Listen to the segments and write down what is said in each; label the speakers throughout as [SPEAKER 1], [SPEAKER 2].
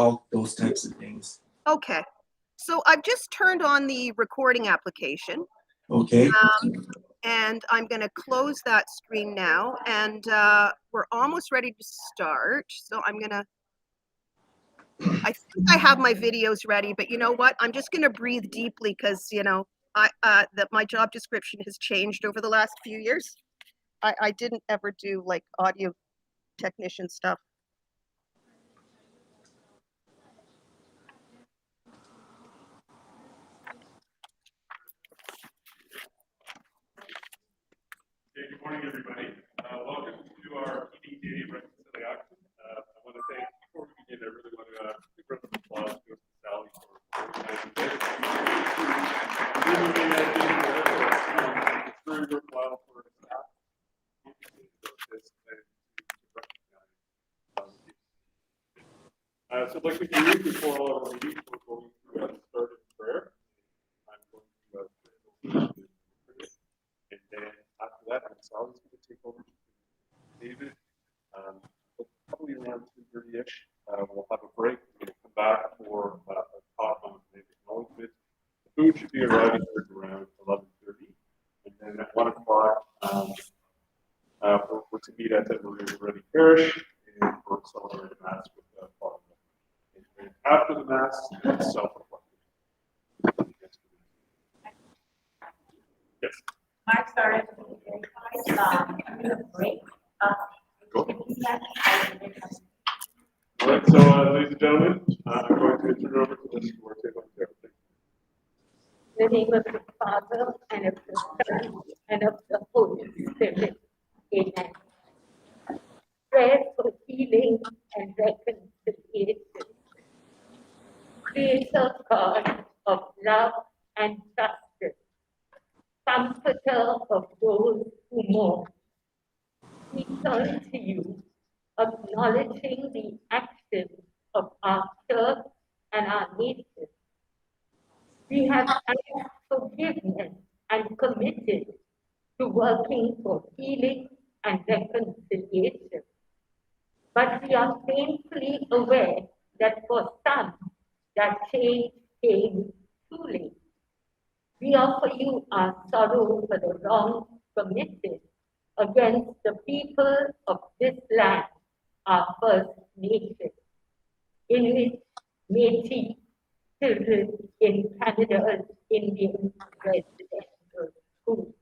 [SPEAKER 1] all those types of things.
[SPEAKER 2] Okay. So I've just turned on the recording application.
[SPEAKER 1] Okay.
[SPEAKER 2] And I'm going to close that screen now, and we're almost ready to start. So I think I have my videos ready, but you know what? I'm just going to breathe deeply because, you know, my job description has changed over the last few years. I didn't ever do like audio technician stuff.
[SPEAKER 3] Okay, good morning, everybody. Welcome to our PDTA reconciliation. I want to thank, before we begin, I really want to give a round of applause to Sally for organizing this. It's very worthwhile for staff to this and to recognize. So I'd like to do before all our meetings, we're going to start in prayer. I'm going to and then after that, Sally's going to take over David. Probably around 2:30-ish. We'll have a break. We'll come back for a talk on acknowledgement. The food should be arriving around 11:30. And then at 1 o'clock, we're to meet at the Murray Parish and for celebrating Mass with Father. And then after the Mass, self-reflection. Yes.
[SPEAKER 4] Mark started I'm going to break up.
[SPEAKER 3] All right, so ladies and gentlemen, I'm going to turn it over to Liz for table care.
[SPEAKER 4] In the name of the Father, and of the Son, and of the Holy Spirit. Amen. Prayer for healing and reconciliation. Creator God of love and justice, comforter of those who mourn, we turn to you, acknowledging the actions of our church and our nation. We have asked forgiveness and committed to working for healing and reconciliation. But we are painfully aware that for some, that change came too late. We offer you our sorrow for the wrong committed against the people of this land, our First Nation, in which Métis children in Canada's Indian residential school.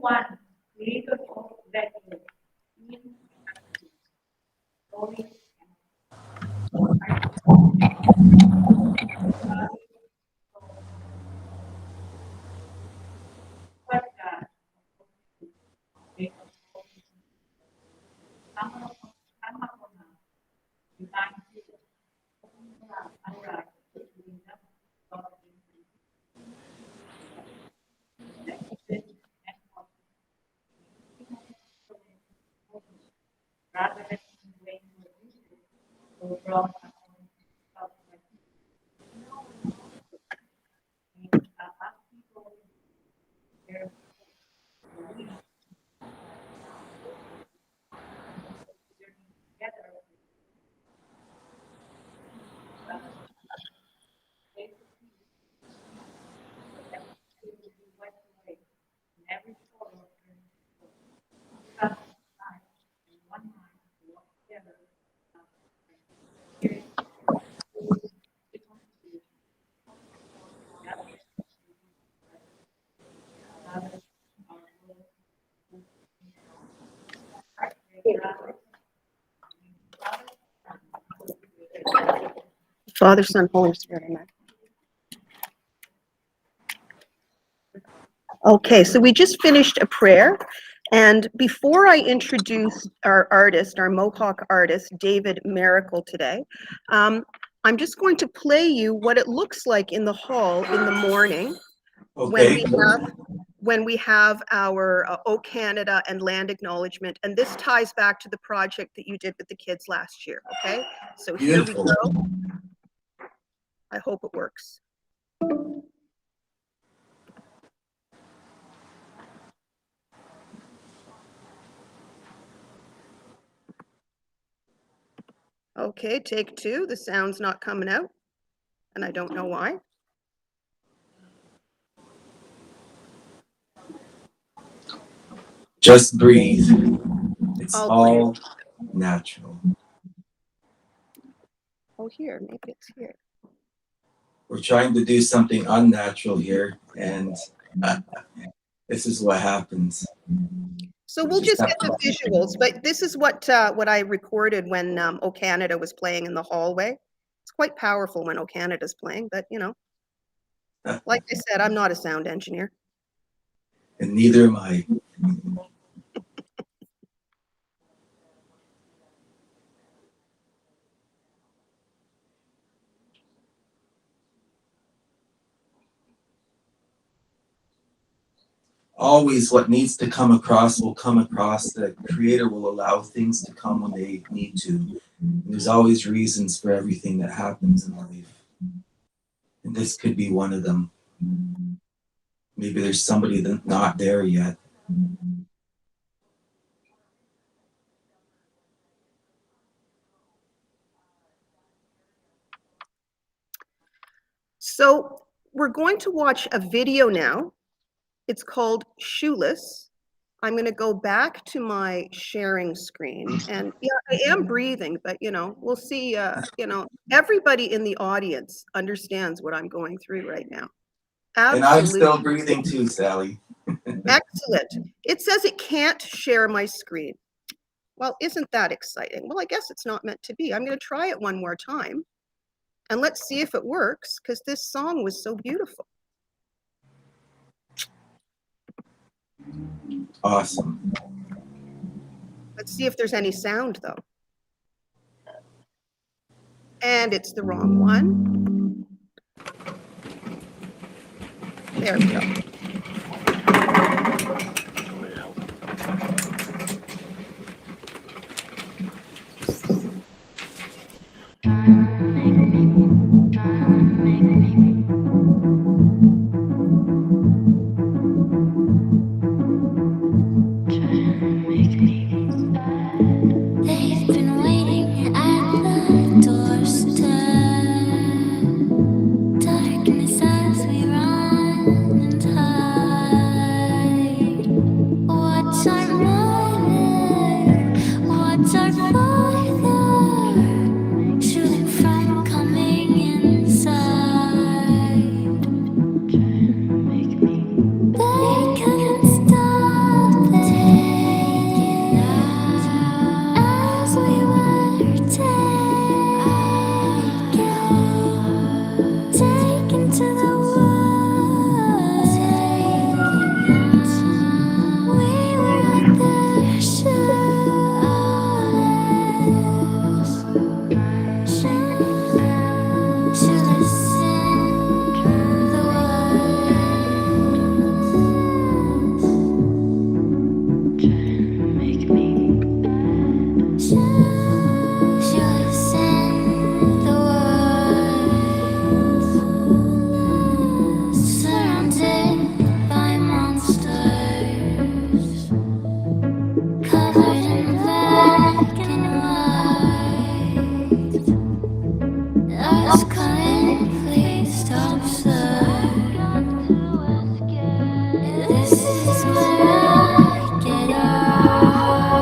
[SPEAKER 4] One, creator of that in glory rather than
[SPEAKER 2] Father, Son, Holy Spirit, amen. Okay, so we just finished a prayer. And before I introduce our artist, our Mohawk artist, David Maracle today, I'm just going to play you what it looks like in the hall in the morning
[SPEAKER 1] Okay.
[SPEAKER 2] when we have our O Canada and land acknowledgement. And this ties back to the project that you did with the kids last year, okay? So here we
[SPEAKER 1] Beautiful.
[SPEAKER 2] go. I hope it works. Okay, take two. The sound's not coming out, and I don't know why.
[SPEAKER 1] Just breathe. It's
[SPEAKER 2] I'll
[SPEAKER 1] all natural.
[SPEAKER 2] Oh, here, maybe it's here.
[SPEAKER 1] We're trying to do something unnatural here, and this is what happens.
[SPEAKER 2] So we'll just get the visuals, but this is what I recorded when O Canada was playing in the hallway. It's quite powerful when O Canada's playing, but you know, like I said, I'm not a sound engineer.
[SPEAKER 1] And neither am I. Always what needs to come across will come across. The creator will allow things to come when they need to. There's always reasons for everything that happens in life. And this could be one of them. Maybe there's somebody that's not there yet.
[SPEAKER 2] So we're going to watch a video now. It's called Shoeless. I'm going to go back to my sharing screen, and yeah, I am breathing, but you know, we'll see. You know, everybody in the audience understands what I'm going through right now. Absolutely.
[SPEAKER 1] And I'm still breathing too, Sally.
[SPEAKER 2] Excellent. It says it can't share my screen. Well, isn't that exciting? Well, I guess it's not meant to be. I'm going to try it one more time, and let's see if it works, because this song was so beautiful.
[SPEAKER 1] Awesome.
[SPEAKER 2] Let's see if there's any sound, though. And it's the wrong one. There we go.
[SPEAKER 5] They've been waiting at the doorstep. Darkness as we run and hide. What's our mother? What's our father? Shooting from Just couldn't please stop, sir. This is where I get off.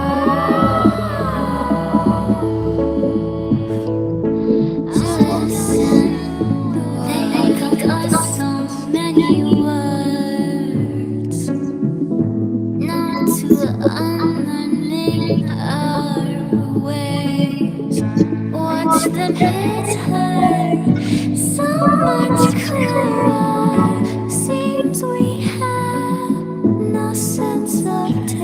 [SPEAKER 5] Listen, they told us so many words, not to unlearning our ways. Watch the pits hurt so much clearer. Seems we have no sense of taste.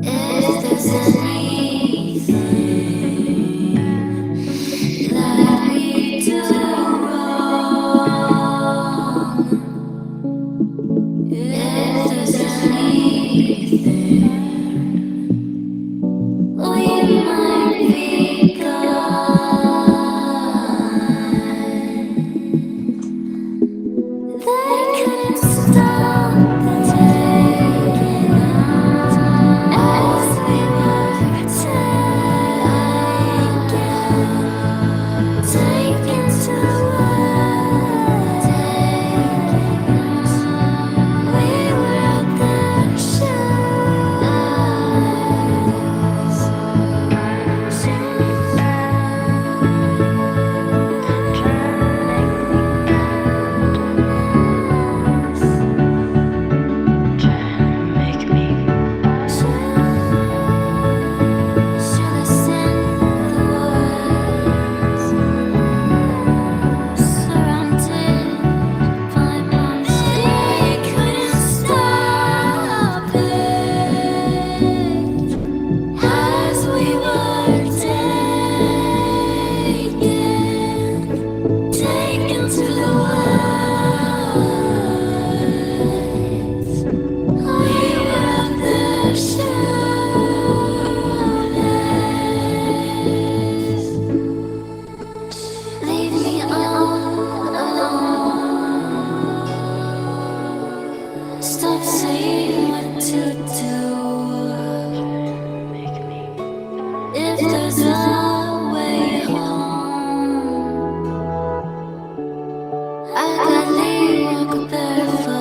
[SPEAKER 5] If there's anything that we do wrong, if there's anything we might be gone, they couldn't stop the taking as we were taken to world. We were at their as we were taken to the woods. We were at their shoulders. Leave me all alone. Stop saying what to do. If there's a way home, I gladly walk barefoot.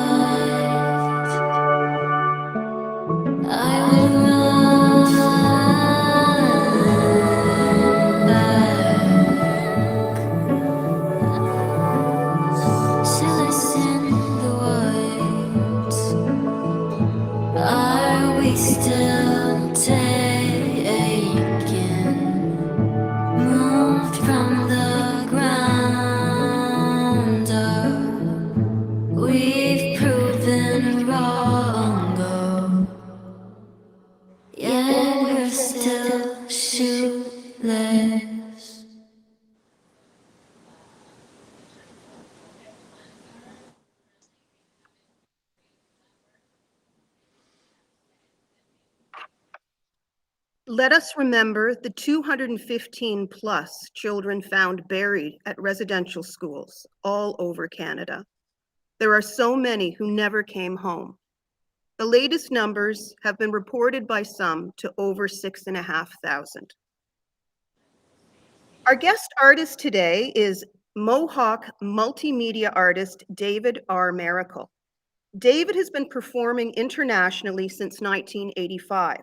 [SPEAKER 5] I would run back to listen the words. Are we still taken? Moved from the ground up. We've proven wrong, oh, yet we're still shoeless.
[SPEAKER 2] Let us remember the 215 plus children found buried at residential schools all over Canada. There are so many who never came home. The latest numbers have been reported by some to over 6,500. Our guest artist today is Mohawk multimedia artist David R. Maracle. David has been performing internationally since 1985.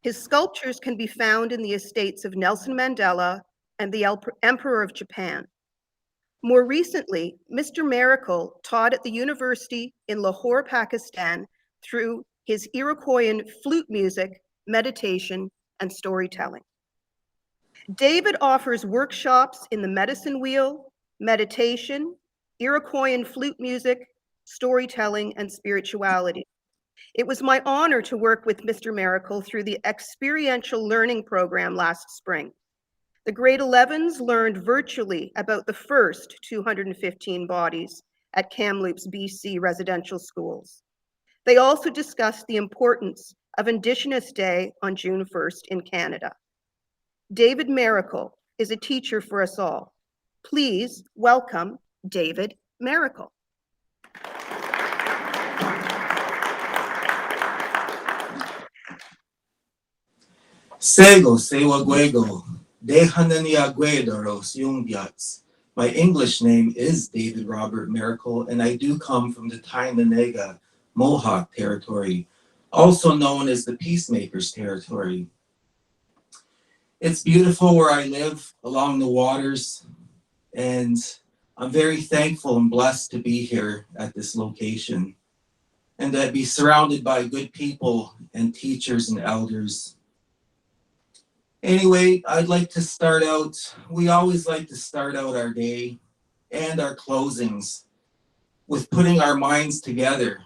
[SPEAKER 2] His sculptures can be found in the estates of Nelson Mandela and the Emperor of Japan. More recently, Mr. Maracle taught at the university in Lahore, Pakistan through his Iroquoian flute music, meditation, and storytelling. David offers workshops in the medicine wheel, meditation, Iroquoian flute music, storytelling, and spirituality. It was my honor to work with Mr. Maracle through the experiential learning program last spring. The grade 11s learned virtually about the first 215 bodies at Kamloops, BC residential schools. They also discussed the importance of Indigenous Day on June 1st in Canada. David Maracle is a teacher for us all. Please welcome David Maracle.
[SPEAKER 1] Sego, Sewaguego, Dehananiaguedaros, Yungbiats. My English name is David Robert Maracle, and I do come from the Tainanega Mohawk territory, also known as the Peacemakers territory. It's beautiful where I live along the waters, and I'm very thankful and blessed to be here at this location and to be surrounded by good people and teachers and elders. Anyway, I'd like to start out, we always like to start out our day and our closings with putting our minds together.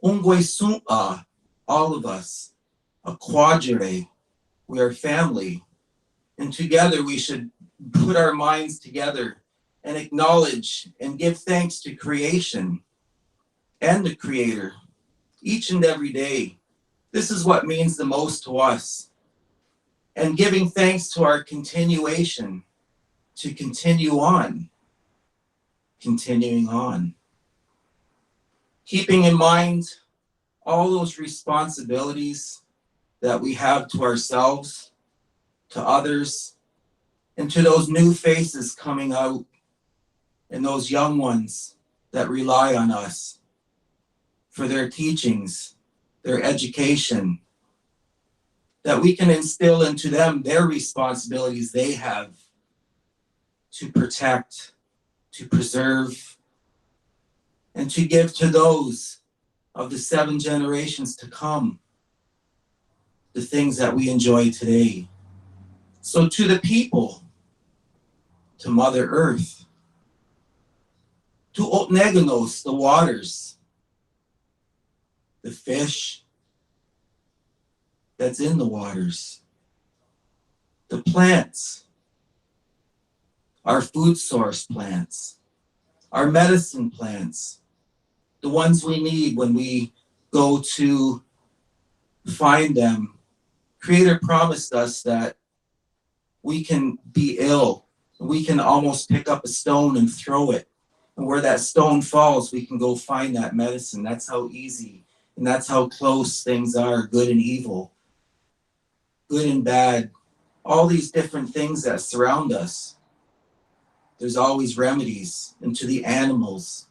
[SPEAKER 1] Ungwe sum'a, all of us, a quadre, we are family. And together we should put our minds together and acknowledge and give thanks to creation and the Creator each and every day. This is what means the most to us. And giving thanks to our continuation to continue on, continuing on. Keeping in mind all those responsibilities that we have to ourselves, to others, and to those new faces coming out and those young ones that rely on us for their teachings, their education, that we can instill into them their responsibilities they have to protect, to preserve, and to give to those of the 7 generations to come the things that we enjoy today. So to the people, to Mother Earth, to Otneganos, the waters, the fish that's in the waters, the plants, our food source plants, our medicine plants, the ones we need when we go to find them. Creator promised us that we can be ill. We can almost pick up a stone and throw it. And where that stone falls, we can go find that medicine. That's how easy and that's how close things are, good and evil, good and bad, all these different things that surround us. There's always remedies. And to the animals,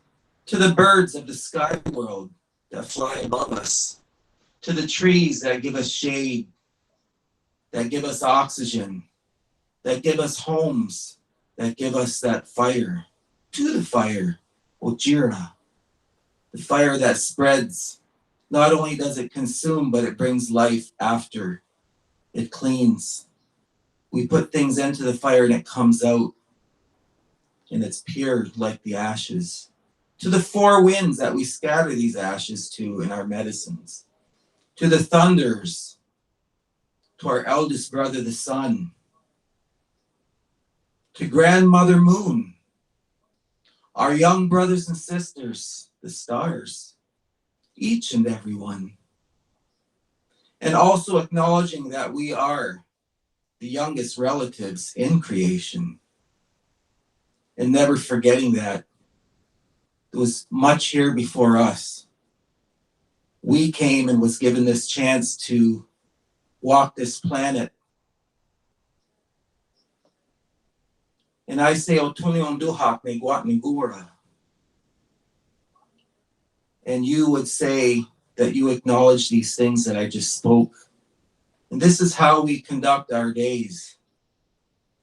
[SPEAKER 1] to the birds of the sky world that fly above us, to the trees that give us shade, that give us oxygen, that give us homes, that give us that fire, to the fire, Ojira, the fire that spreads. Not only does it consume, but it brings life after. It cleans. We put things into the fire and it comes out, and it's pure like the ashes. To the 4 winds that we scatter these ashes to in our medicines. To the thunders, to our eldest brother, the sun. To Grandmother Moon, our young brothers and sisters, the stars, each and every one. And also acknowledging that we are the youngest relatives in creation. And never forgetting that there was much here before us. We came and was given this chance to walk this planet. And I say, Otunion Duhak ne Guat Nigura. And you would say that you acknowledge these things that I just spoke. And this is how we conduct our days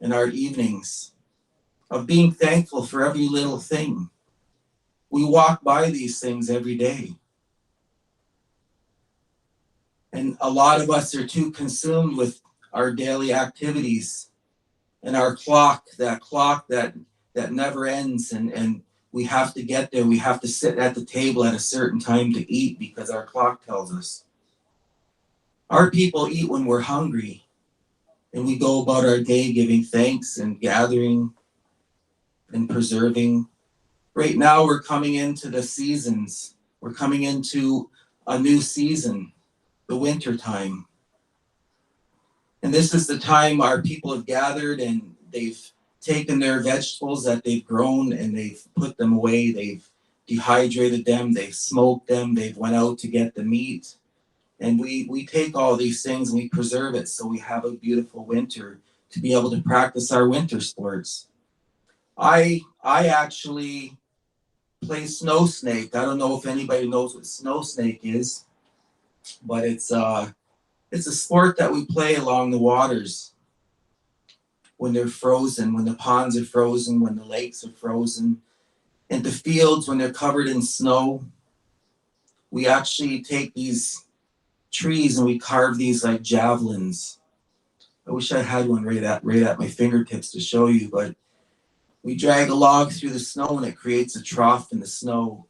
[SPEAKER 1] and our evenings, of being thankful for every little thing. We walk by these things every day. And a lot of us are too consumed with our daily activities and our clock that never ends, and we have to get there. We have to sit at the table at a certain time to eat because our clock tells us. Our people eat when we're hungry, and we go about our day giving thanks and gathering and preserving. Right now we're coming into the seasons. We're coming into a new season, the winter time. And this is the time our people have gathered and they've taken their vegetables that they've grown and they've put them away. They've dehydrated them, they've smoked them, they've went out to get the meat. And we take all these things and we preserve it so we have a beautiful winter to be able to practice our winter sports. I actually play snow snake. I don't know if anybody knows what snow snake is, but it's a sport that we play along the waters when they're frozen, when the ponds are frozen, when the lakes are frozen, and the fields when they're covered in snow. We actually take these trees and we carve these like javelins. I wish I had one right at my fingertips to show you, but we drag a log through the snow and it creates a trough in the snow.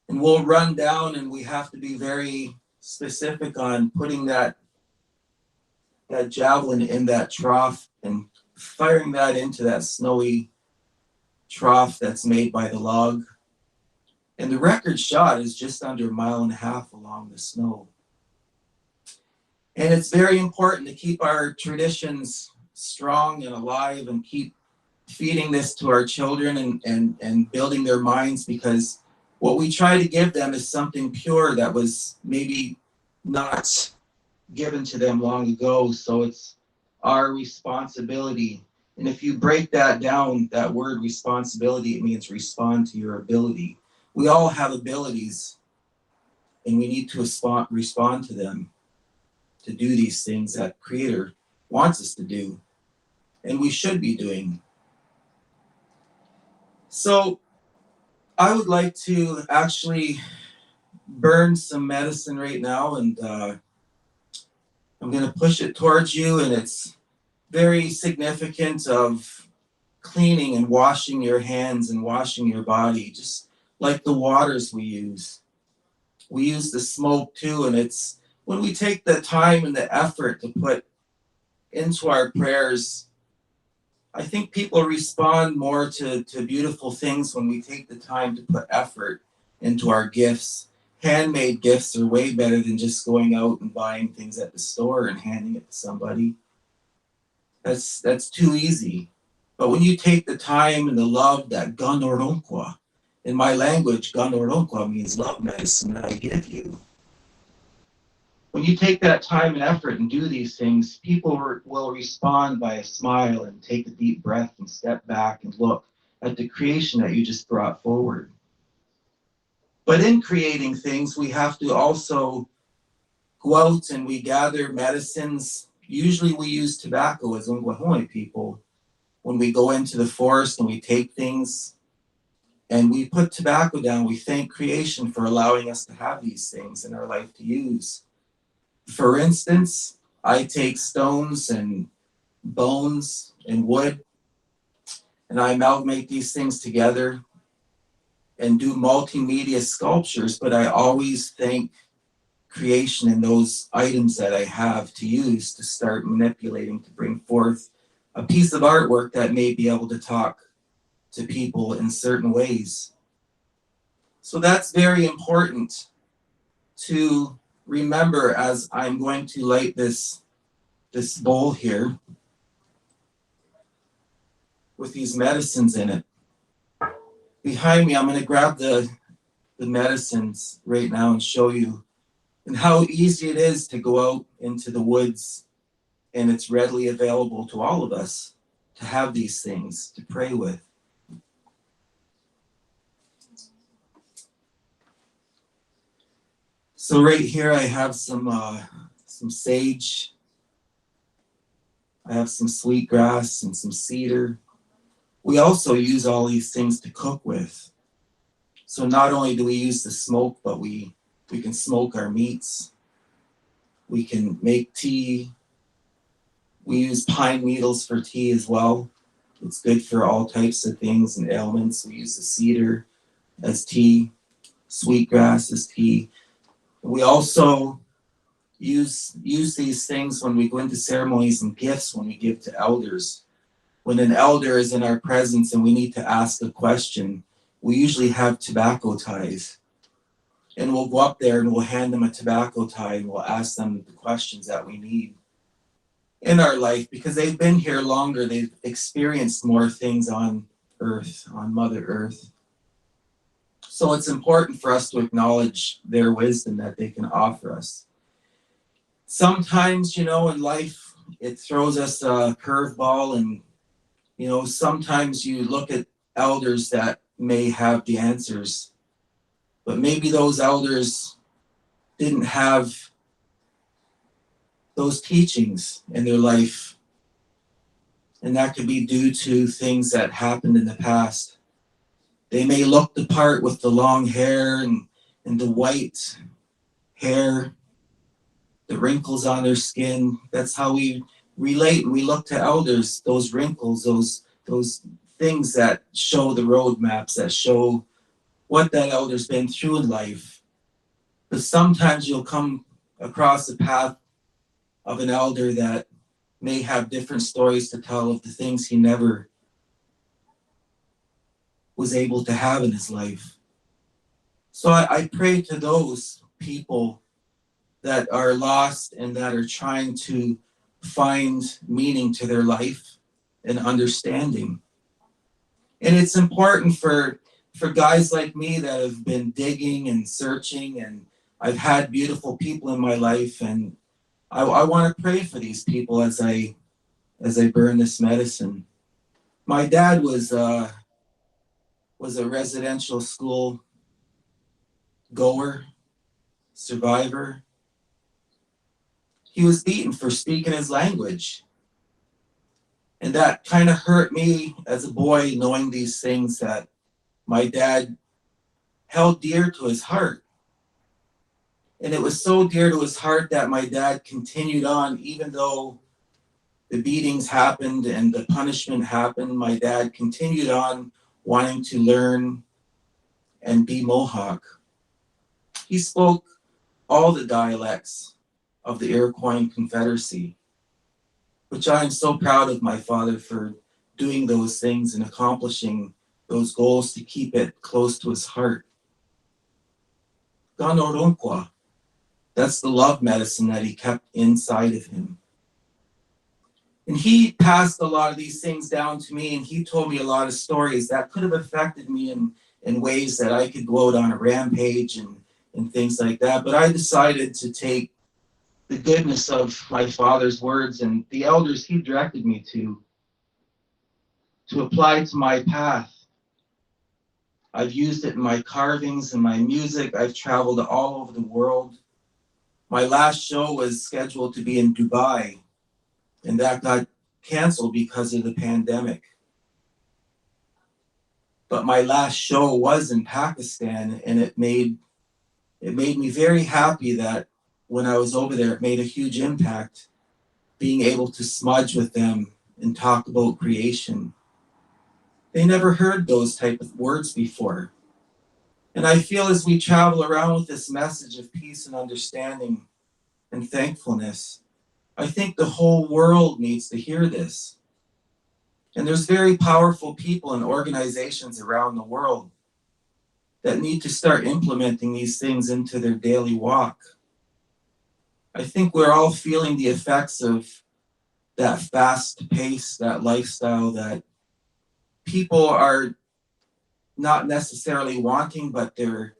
[SPEAKER 1] And we'll run down and we have to be very specific on putting that javelin in that trough and firing that into that snowy trough that's made by the log. And the record shot is just under 1.5 miles along the snow. And it's very important to keep our traditions strong and alive and keep feeding this to our children and building their minds, because what we try to give them is something pure that was maybe not given to them long ago. So it's our responsibility. And if you break that down, that word responsibility, it means respond to your ability. We all have abilities and we need to respond to them, to do these things that Creator wants us to do and we should be doing. So I would like to actually burn some medicine right now, and I'm going to push it towards you, and it's very significant of cleaning and washing your hands and washing your body, just like the waters we use. We use the smoke too, and it's when we take the time and the effort to put into our prayers, I think people respond more to beautiful things when we take the time to put effort into our gifts. Handmade gifts are way better than just going out and buying things at the store and handing it to somebody. That's too easy. But when you take the time and the love that Ganoronkwa, in my language, Ganoronkwa means love medicine that I give you. When you take that time and effort and do these things, people will respond by a smile and take a deep breath and step back and look at the creation that you just brought forward. But in creating things, we have to also go out and we gather medicines. Usually we use tobacco as Ungwahome people. When we go into the forest and we take things and we put tobacco down, we thank creation for allowing us to have these things in our life to use. For instance, I take stones and bones and wood and I amalgamate these things together and do multimedia sculptures, but I always thank creation in those items that I have to use to start manipulating to bring forth a piece of artwork that may be able to talk to people in certain ways. So that's very important to remember as I'm going to light this bowl here with these medicines in it. Behind me, I'm going to grab the medicines right now and show you and how easy it is to go out into the woods, and it's readily available to all of us to have these things to pray with. So right here I have some sage, I have some sweetgrass and some cedar. We also use all these things to cook with. So not only do we use the smoke, but we can smoke our meats. We can make tea. We use pine needles for tea as well. It's good for all types of things and ailments. We use the cedar as tea, sweetgrass as tea. We also use these things when we go into ceremonies and gifts when we give to elders. When an elder is in our presence and we need to ask a question, we usually have tobacco ties. And we'll go up there and we'll hand them a tobacco tie and we'll ask them the questions that we need in our life because they've been here longer. They've experienced more things on Earth, on Mother Earth. So it's important for us to acknowledge their wisdom that they can offer us. sometimes, you know, in life, it throws us a curveball, and, you know, sometimes you look at elders that may have the answers, but maybe those elders didn't have those teachings in their life. And that could be due to things that happened in the past. They may look the part with the long hair and the white hair, the wrinkles on their skin. That's how we relate. We look to elders, those wrinkles, those things that show the roadmaps, that show what that elder's been through in life. But sometimes you'll come across the path of an elder that may have different stories to tell of the things he never was able to have in his life. So I pray to those people that are lost and that are trying to find meaning to their life and understanding. And it's important for guys like me that have been digging and searching, and I've had beautiful people in my life, and I want to pray for these people as I burn this medicine. My dad was a residential school goer, survivor. He was beaten for speaking his language. And that kind of hurt me as a boy, knowing these things that my dad held dear to his heart. And it was so dear to his heart that my dad continued on, even though the beatings happened and the punishment happened. My dad continued on wanting to learn and be Mohawk. He spoke all the dialects of the Iroquois Confederacy, which I am so proud of my father for doing those things and accomplishing those goals to keep it close to his heart. Ganorunqua, that's the love medicine that he kept inside of him. And he passed a lot of these things down to me, and he told me a lot of stories that could have affected me in ways that I could go out on a rampage and things like that. But I decided to take the goodness of my father's words and the elders he directed me to apply to my path. I've used it in my carvings and my music. I've traveled all over the world. My last show was scheduled to be in Dubai, and that got canceled because of the pandemic. But my last show was in Pakistan, and it made me very happy that when I was over there, it made a huge impact, being able to smudge with them and talk about creation. They never heard those type of words before. And I feel as we travel around with this message of peace and understanding and thankfulness, I think the whole world needs to hear this. And there's very powerful people and organizations around the world that need to start implementing these things into their daily walk. I think we're all feeling the effects of that fast pace, that lifestyle that people are not necessarily wanting, but they're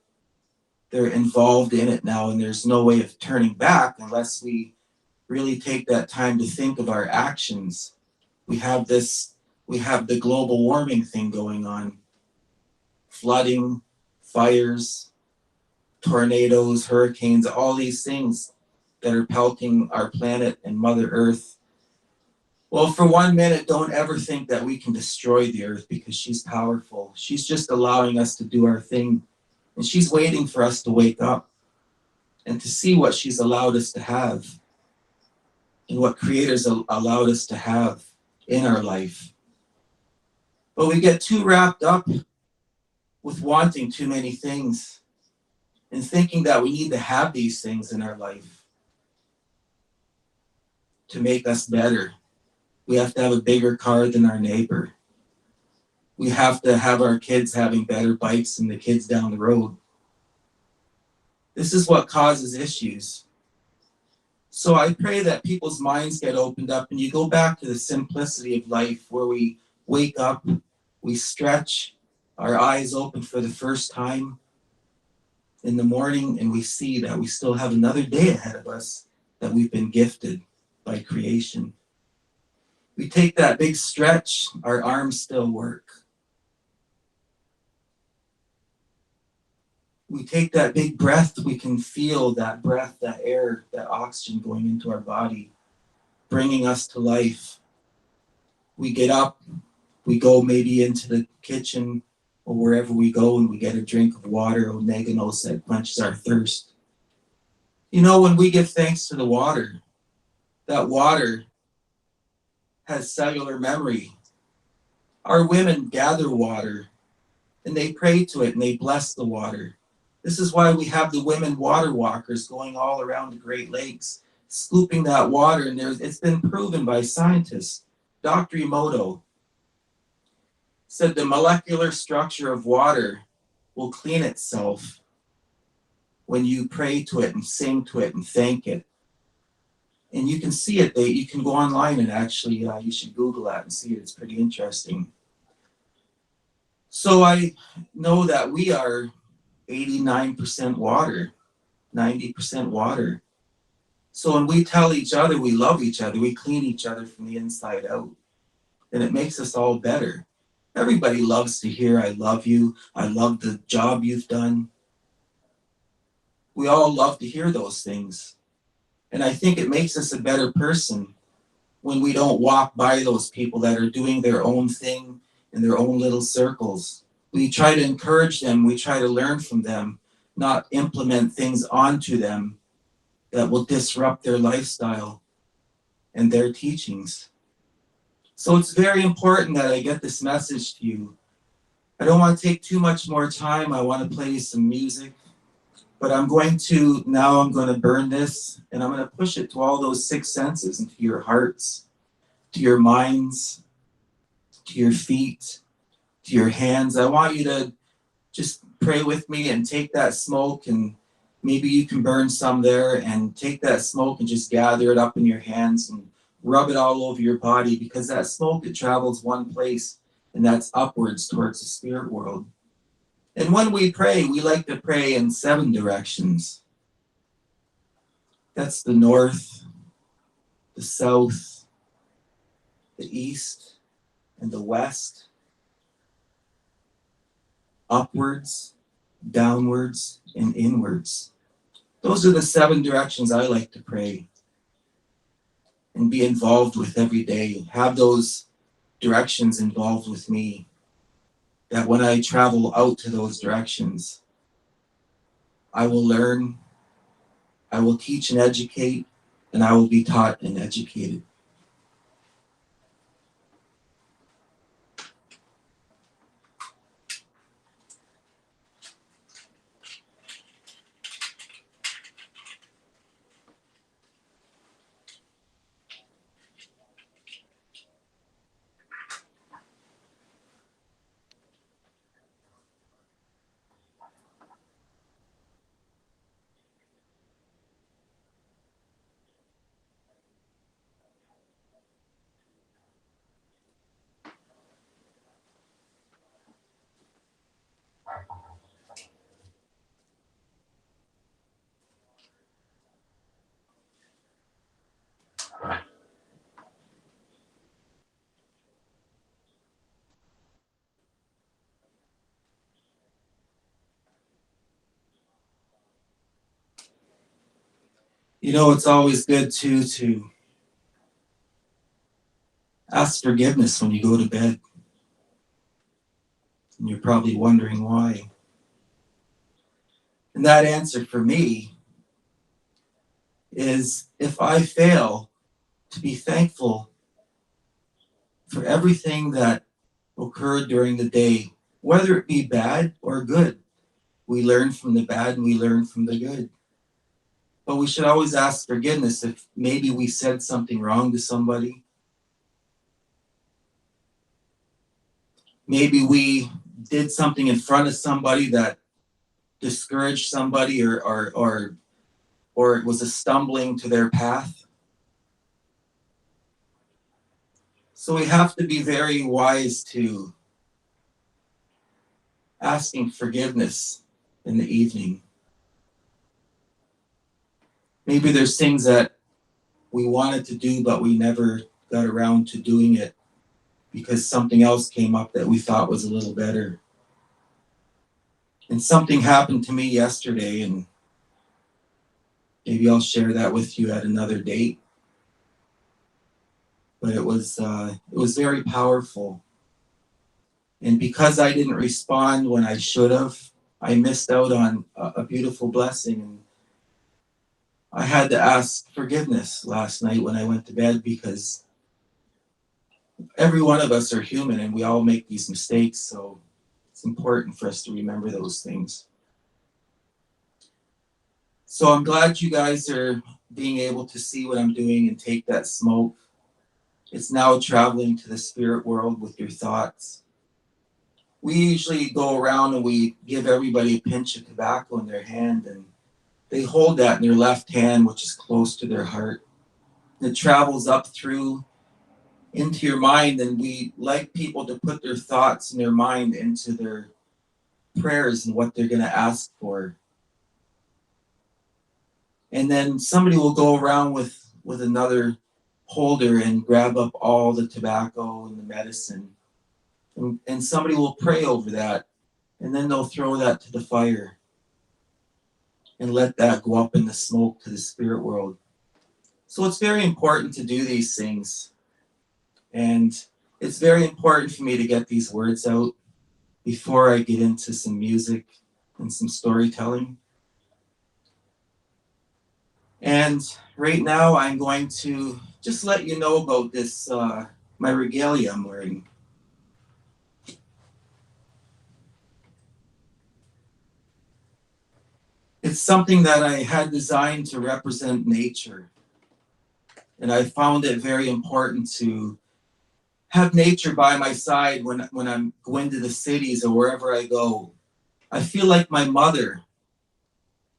[SPEAKER 1] involved in it now, and there's no way of turning back unless we really take that time to think of our actions. We have the global warming thing going on, flooding, fires, tornadoes, hurricanes, all these things that are pelting our planet and Mother Earth. Well, for 1 minute, don't ever think that we can destroy the earth, because she's powerful. She's just allowing us to do our thing. And she's waiting for us to wake up and to see what she's allowed us to have and what creators allowed us to have in our life. But we get too wrapped up with wanting too many things and thinking that we need to have these things in our life to make us better. We have to have a bigger car than our neighbor. We have to have our kids having better bikes than the kids down the road. This is what causes issues. So I pray that people's minds get opened up and you go back to the simplicity of life, where we wake up, we stretch, our eyes open for the first time in the morning, and we see that we still have another day ahead of us that we've been gifted by creation. We take that big stretch, our arms still work. We take that big breath, we can feel that breath, that air, that oxygen going into our body, bringing us to life. We get up, we go maybe into the kitchen or wherever we go and we get a drink of water, oregano that quenches our thirst. You know, when we give thanks to the water, that water has cellular memory. Our women gather water and they pray to it and they bless the water. This is why we have the women water walkers going all around the Great Lakes, scooping that water, and it's been proven by scientists. Dr. Emoto said the molecular structure of water will clean itself when you pray to it and sing to it and thank it. And you can see it. You can go online and actually, you should Google that and see it. It's pretty interesting. So I know that we are 89% water, 90% water. So when we tell each other we love each other, we clean each other from the inside out. And it makes us all better. Everybody loves to hear, I love you. I love the job you've done. We all love to hear those things. And I think it makes us a better person when we don't walk by those people that are doing their own thing in their own little circles. We try to encourage them. We try to learn from them, not implement things onto them that will disrupt their lifestyle and their teachings. So it's very important that I get this message to you. I don't want to take too much more time. I want to play some music, but I'm going to burn this and I'm going to push it to all those 6 senses, into your hearts, to your minds, to your feet, to your hands. I want you to just pray with me and take that smoke, and maybe you can burn some there, and take that smoke and just gather it up in your hands and rub it all over your body, because that smoke, it travels one place, and that's upwards towards the spirit world. And when we pray, we like to pray in 7 directions. That's the north, the south, the east, and the west. Upwards, downwards, and inwards. Those are the 7 directions I like to pray and be involved with every day. Have those directions involved with me, that when I travel out to those directions, I will learn, I will teach and educate, and I will be taught and educated. You know, it's always good to ask forgiveness when you go to bed. And you're probably wondering why. And that answer for me is, if I fail to be thankful for everything that occurred during the day, whether it be bad or good. We learn from the bad and we learn from the good. But we should always ask forgiveness if maybe we said something wrong to somebody. Maybe we did something in front of somebody that discouraged somebody, or it was a stumbling to their path. So we have to be very wise to asking forgiveness in the evening. Maybe there's things that we wanted to do, but we never got around to doing it because something else came up that we thought was a little better. And something happened to me yesterday, and maybe I'll share that with you at another date. But it was very powerful. And because I didn't respond when I should have, I missed out on a beautiful blessing. And I had to ask forgiveness last night when I went to bed, because every one of us are human and we all make these mistakes. So it's important for us to remember those things. So I'm glad you guys are being able to see what I'm doing and take that smoke. It's now traveling to the spirit world with your thoughts. We usually go around and we give everybody a pinch of tobacco in their hand, and they hold that in their left hand, which is close to their heart. It travels up through into your mind, and we like people to put their thoughts in their mind into their prayers and what they're going to ask for. And then somebody will go around with another holder and grab up all the tobacco and the medicine. And somebody will pray over that, and then they'll throw that to the fire and let that go up in the smoke to the spirit world. So it's very important to do these things. And it's very important for me to get these words out before I get into some music and some storytelling. And right now I'm going to just let you know about this, my regalia I'm wearing. It's something that I had designed to represent nature. And I found it very important to have nature by my side when I'm going to the cities or wherever I go. I feel like my mother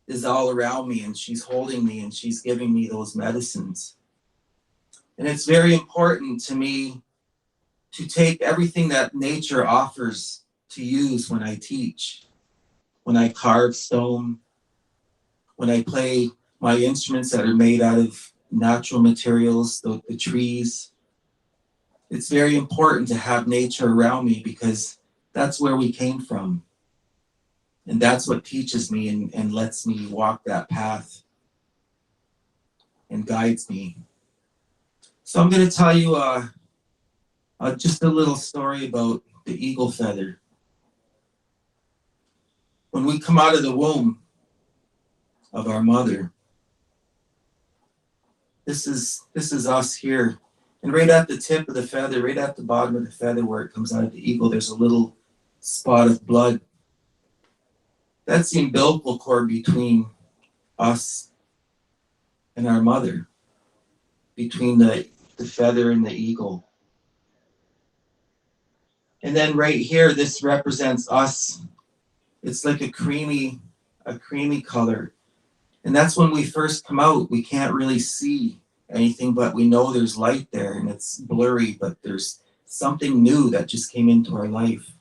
[SPEAKER 1] is all around me, and she's holding me and she's giving me those medicines. And it's very important to me to take everything that nature offers to use when I teach, when I carve stone, when I play my instruments that are made out of natural materials, the trees. It's very important to have nature around me because that's where we came from. And that's what teaches me and lets me walk that path and guides me. So I'm going to tell you just a little story about the eagle feather. When we come out of the womb of our mother, this is us here. And right at the tip of the feather, right at the bottom of the feather where it comes out of the eagle, there's a little spot of blood. That's the umbilical cord between us and our mother, between the feather and the eagle. And then right here, this represents us. It's like a creamy color. And that's when we first come out. We can't really see anything, but we know there's light there and it's blurry, but there's something new that just came into our life.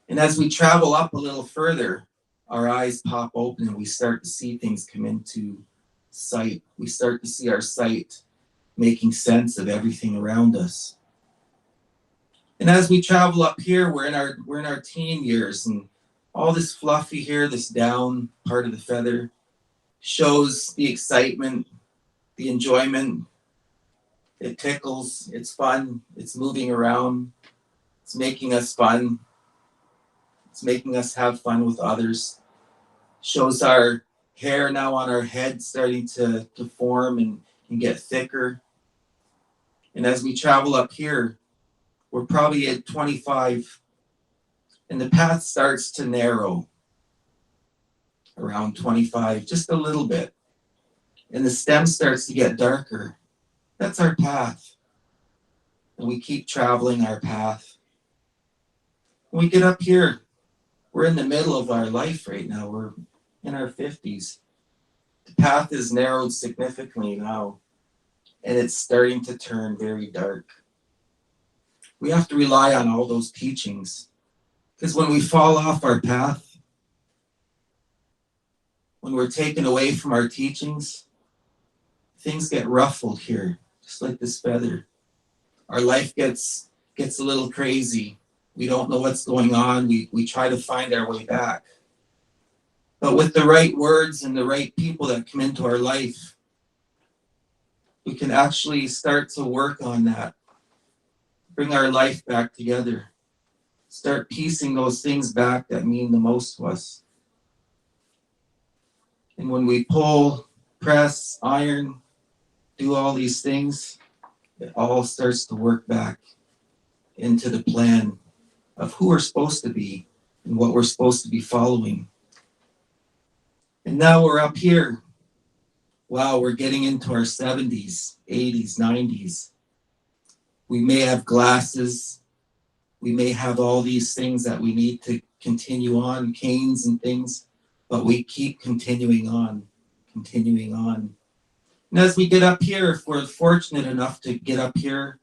[SPEAKER 1] And as we travel up a little further, our eyes pop open and we start to see things come into sight. We start to see our sight making sense of everything around us. And as we travel up here, we're in our teen years, and all this fluffy here, this down part of the feather, shows the excitement, the enjoyment. It tickles, it's fun, it's moving around, it's making us fun, it's making us have fun with others. Shows our hair now on our head starting to form and get thicker. And as we travel up here, we're probably at 25, and the path starts to narrow around 25, just a little bit. And the stem starts to get darker. That's our path. And we keep traveling our path. When we get up here, we're in the middle of our life right now. We're in our 50s. The path is narrowed significantly now, and it's starting to turn very dark. We have to rely on all those teachings, because when we fall off our path, when we're taken away from our teachings, things get ruffled here, just like this feather. Our life gets a little crazy. We don't know what's going on. We try to find our way back. But with the right words and the right people that come into our life, we can actually start to work on that. Bring our life back together. Start piecing those things back that mean the most to us. And when we pull, press, iron, do all these things, it all starts to work back into the plan of who we're supposed to be and what we're supposed to be following. And now we're up here. Wow, we're getting into our 70s, 80s, 90s. We may have glasses. We may have all these things that we need to continue on, canes and things, but we keep continuing on. And as we get up here, if we're fortunate enough to get up here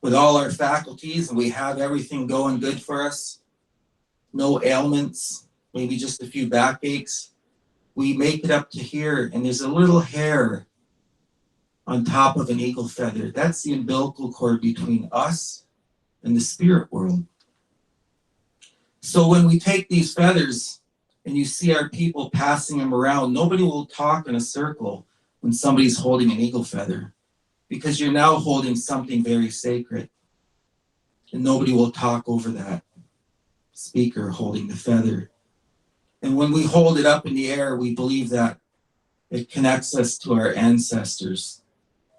[SPEAKER 1] with all our faculties and we have everything going good for us, no ailments, maybe just a few backaches, we make it up to here and there's a little hair on top of an eagle feather. That's the umbilical cord between us and the spirit world. So when we take these feathers and you see our people passing them around, nobody will talk in a circle when somebody's holding an eagle feather, because you're now holding something very sacred. And nobody will talk over that speaker holding the feather. And when we hold it up in the air, we believe that it connects us to our ancestors.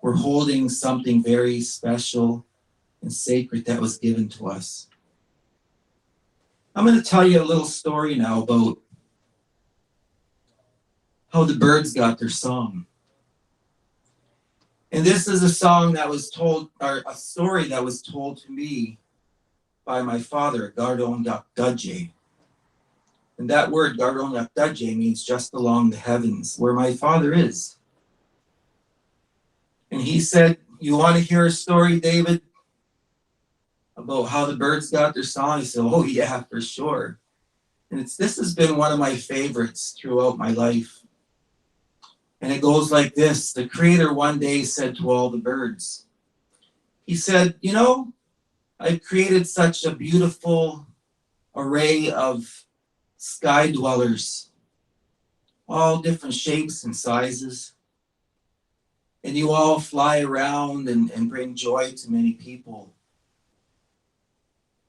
[SPEAKER 1] We're holding something very special and sacred that was given to us. I'm going to tell you a little story now about how the birds got their song. And this is a song that was told, or a story that was told to me by my father, Gardon Yakdadje. And that word, Gardon Yakdadje, means just along the heavens, where my father is. And he said, "You want to hear a story, David, about how the birds got their song?" I said, "Oh yeah, for sure." And this has been one of my favorites throughout my life. And it goes like this. The Creator one day said to all the birds, he said, "You know, I've created such a beautiful array of sky dwellers, all different shapes and sizes. And you all fly around and bring joy to many people.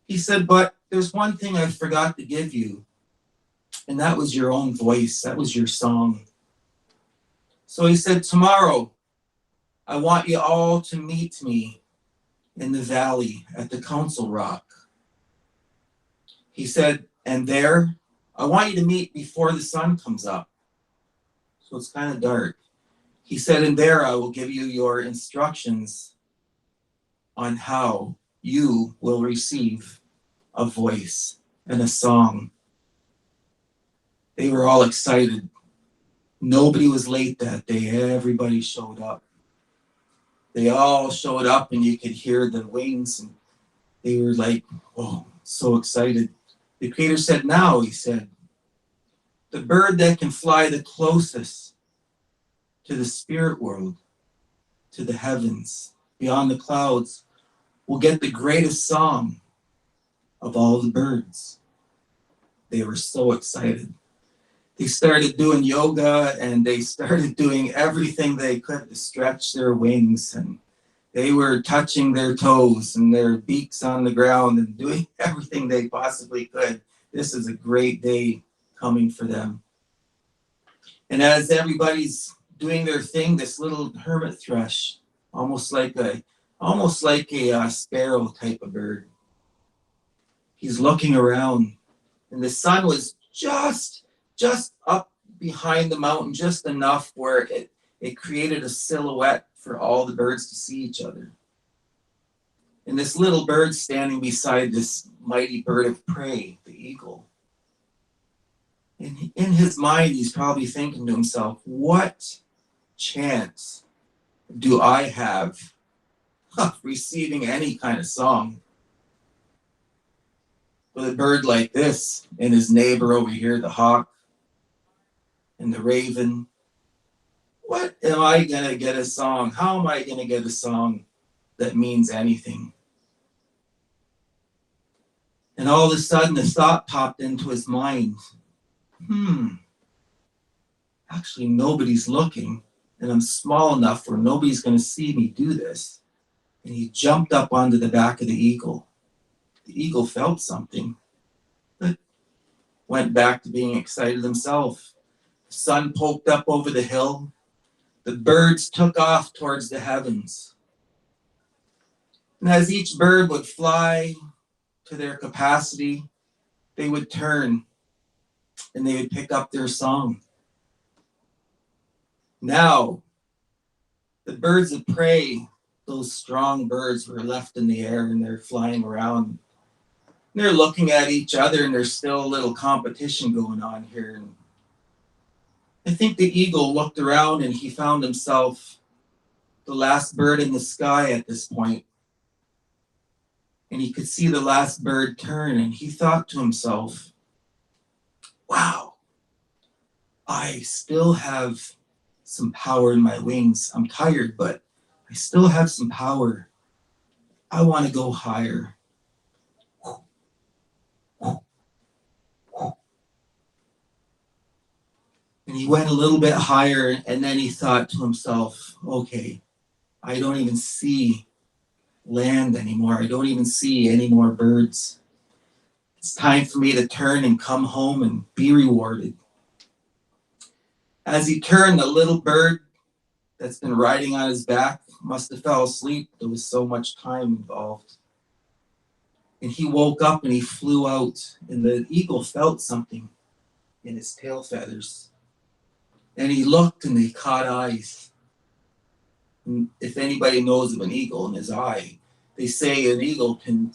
[SPEAKER 1] He said, but there's one thing I forgot to give you, and that was your own voice. That was your song. So he said, tomorrow, I want you all to meet me in the valley at the Council Rock." He said, and there, I want you to meet before the sun comes up. So it's kind of dark. He said, and there I will give you your instructions on how you will receive a voice and a song. They were all excited. Nobody was late that day. Everybody showed up. They all showed up and you could hear the wings and they were like, oh, so excited. The Creator said, now, he said, the bird that can fly the closest to the spirit world, to the heavens, beyond the clouds, will get the greatest song of all the birds. They were so excited. They started doing yoga and they started doing everything they could to stretch their wings, and they were touching their toes and their beaks on the ground and doing everything they possibly could. This is a great day coming for them. And as everybody's doing their thing, this little hermit thrush, almost like a sparrow type of bird, he's looking around, and the sun was just up behind the mountain, just enough where it created a silhouette for all the birds to see each other. And this little bird standing beside this mighty bird of prey, the eagle. And in his mind, he's probably thinking to himself, what chance do I have of receiving any kind of song with a bird like this and his neighbor over here, the hawk and the raven? what am I gonna get a song? How am I gonna get a song that means anything? And all of a sudden, a thought popped into his mind. Actually, nobody's looking, and I'm small enough where nobody's gonna see me do this. And he jumped up onto the back of the eagle. The eagle felt something, but went back to being excited himself. The sun poked up over the hill. The birds took off towards the heavens. And as each bird would fly to their capacity, they would turn and they would pick up their song. Now, the birds of prey, those strong birds, were left in the air and they're flying around. And they're looking at each other and there's still a little competition going on here. And I think the eagle looked around and he found himself the last bird in the sky at this point. And he could see the last bird turn and he thought to himself, wow, I still have some power in my wings. I'm tired, but I still have some power. I want to go higher. And he went a little bit higher, and then he thought to himself, okay, I don't even see land anymore. I don't even see any more birds. It's time for me to turn and come home and be rewarded. As he turned, the little bird that's been riding on his back must have fell asleep. There was so much time involved. And he woke up and he flew out, and the eagle felt something in his tail feathers. And he looked and he caught eyes. And if anybody knows of an eagle in his eye, they say an eagle can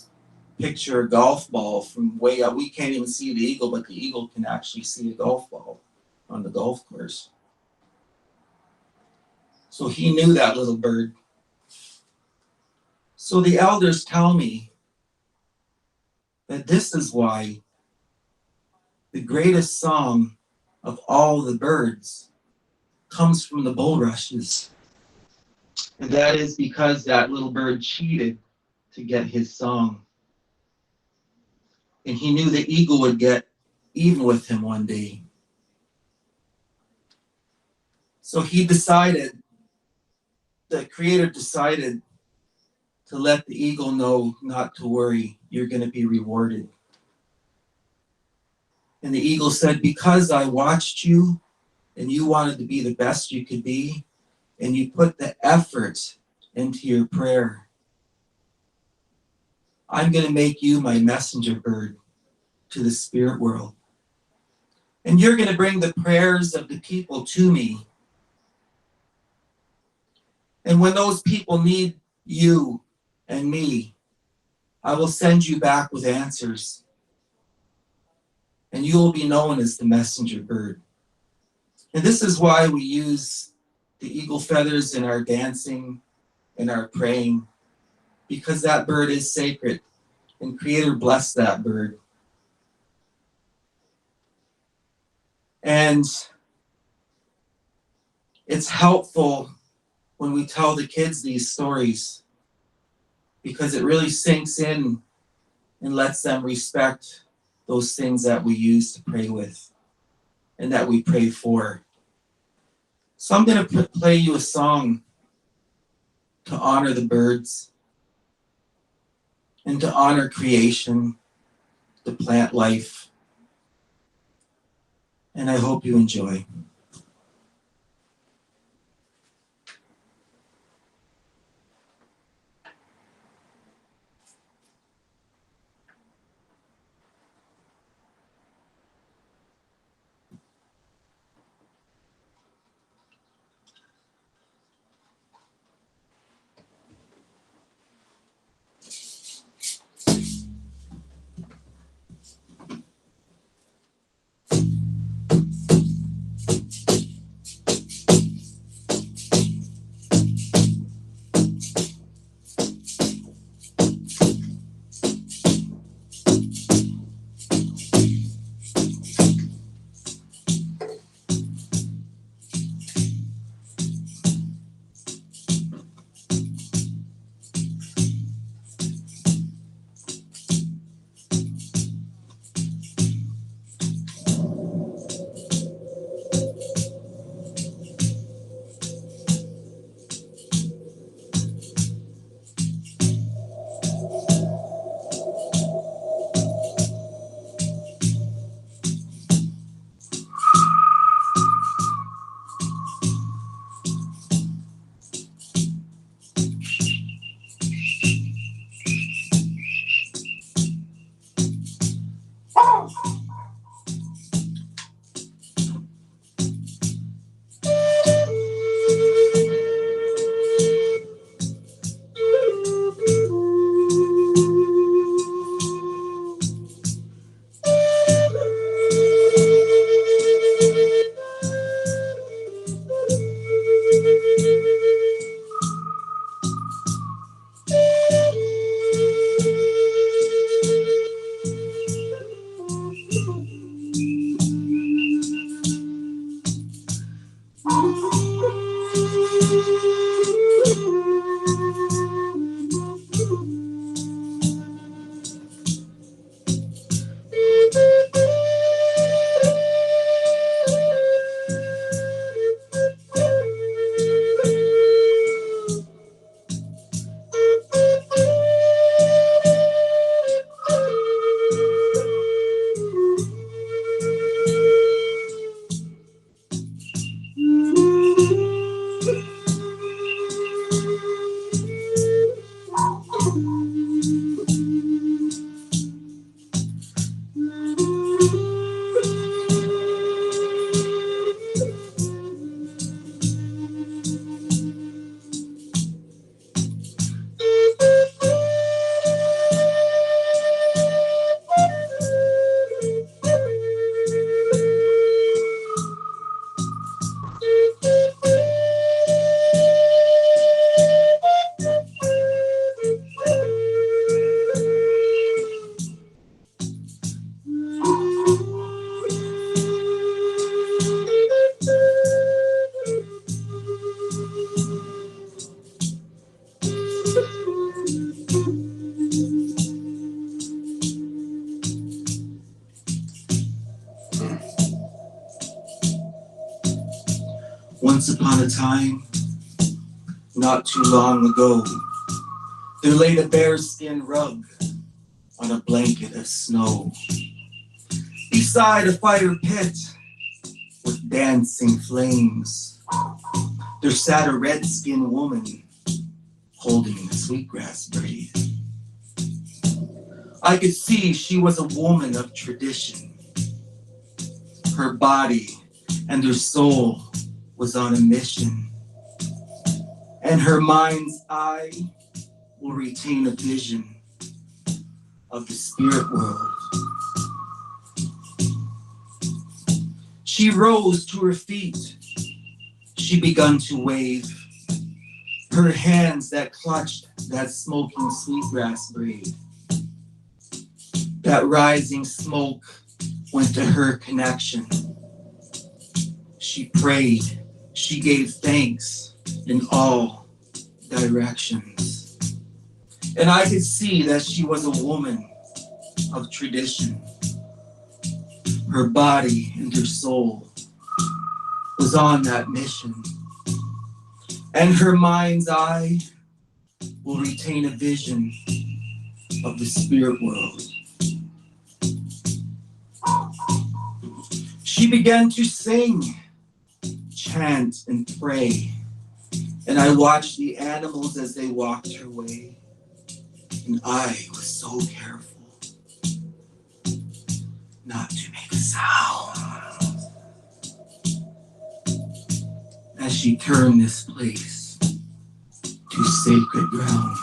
[SPEAKER 1] picture a golf ball from way out. We can't even see the eagle, but the eagle can actually see a golf ball on the golf course. So he knew that little bird. So the elders tell me that this is why the greatest song of all the birds comes from the bulrushes. And that is because that little bird cheated to get his song. And he knew the eagle would get even with him one day. So he decided, the creator decided to let the eagle know not to worry, you're going to be rewarded. And the eagle said, because I watched you and you wanted to be the best you could be, and you put the effort into your prayer, I'm going to make you my messenger bird to the spirit world. And you're going to bring the prayers of the people to me. And when those people need you and me, I will send you back with answers. And you will be known as the messenger bird. And this is why we use the eagle feathers in our dancing and our praying, because that bird is sacred. And Creator bless that bird. And it's helpful when we tell the kids these stories, because it really sinks in and lets them respect those things that we use to pray with and that we pray for. So I'm going to play you a song to honor the birds and to honor creation, the plant life. And I hope you enjoy. Once upon a time, not too long ago, there laid a bearskin rug on a blanket of snow. Beside a fire pit with dancing flames, there sat a red-skinned woman holding a sweetgrass braid. I could see she was a woman of tradition. Her body and her soul was on a mission, and her mind's eye will retain a vision of the spirit world. She rose to her feet. She begun to wave. Her hands that clutched that smoking sweetgrass braid. That rising smoke went to her connection. She prayed. She gave thanks in all directions. And I could see that she was a woman of tradition. Her body and her soul was on that mission. And her mind's eye will retain a vision of the spirit world. She began to sing, chant, and pray. And I watched the animals as they walked her way. And I was so careful not to make a sound as she turned this place to sacred ground.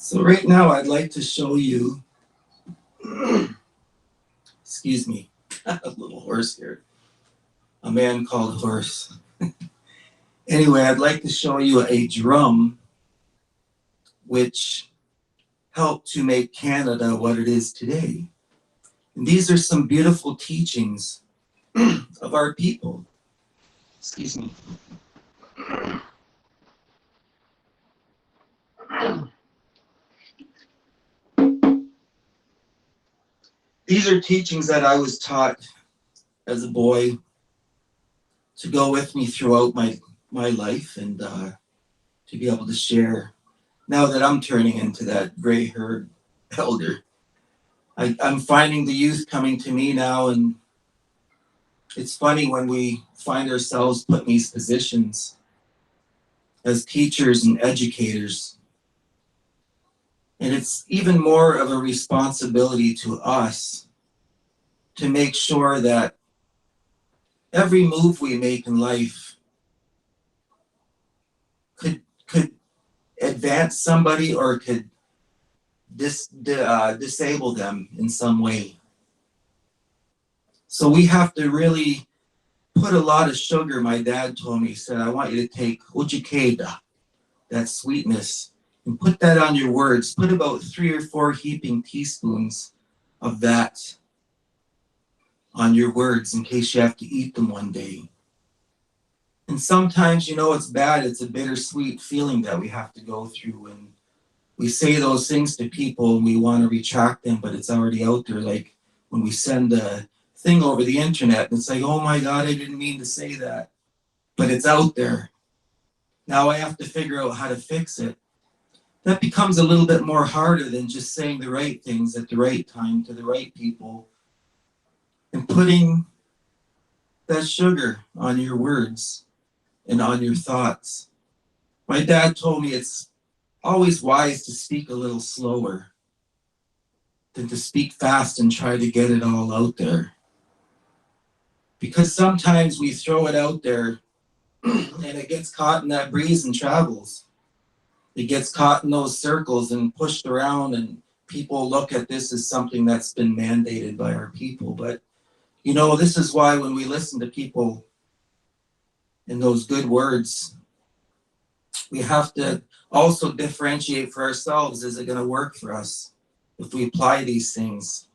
[SPEAKER 1] So right now I'd like to show you, excuse me, a little horse here. A man called Horse. Anyway, I'd like to show you a drum which helped to make Canada what it is today. And these are some beautiful teachings of our people. Excuse me. These are teachings that I was taught as a boy to go with me throughout my life and to be able to share now that I'm turning into that gray-haired elder. I'm finding the youth coming to me now, and it's funny when we find ourselves put in these positions as teachers and educators. And it's even more of a responsibility to us to make sure that every move we make in life could advance somebody or could disable them in some way. So we have to really put a lot of sugar. My dad told me, he said, I want you to take ojikeda, that sweetness, and put that on your words. Put about 3 or 4 heaping teaspoons of that on your words in case you have to eat them one day. And sometimes, it's bad. It's a bittersweet feeling that we have to go through. And we say those things to people and we want to retract them, but it's already out there. Like when we send a thing over the internet, and it's like, oh my God, I didn't mean to say that. But it's out there. Now I have to figure out how to fix it. That becomes a little bit more harder than just saying the right things at the right time to the right people and putting that sugar on your words and on your thoughts. My dad told me it's always wise to speak a little slower than to speak fast and try to get it all out there. Because sometimes we throw it out there and it gets caught in that breeze and travels. It gets caught in those circles and pushed around, and people look at this as something that's been mandated by our people. But, this is why when we listen to people in those good words, we have to also differentiate for ourselves. Is it going to work for us if we apply these things?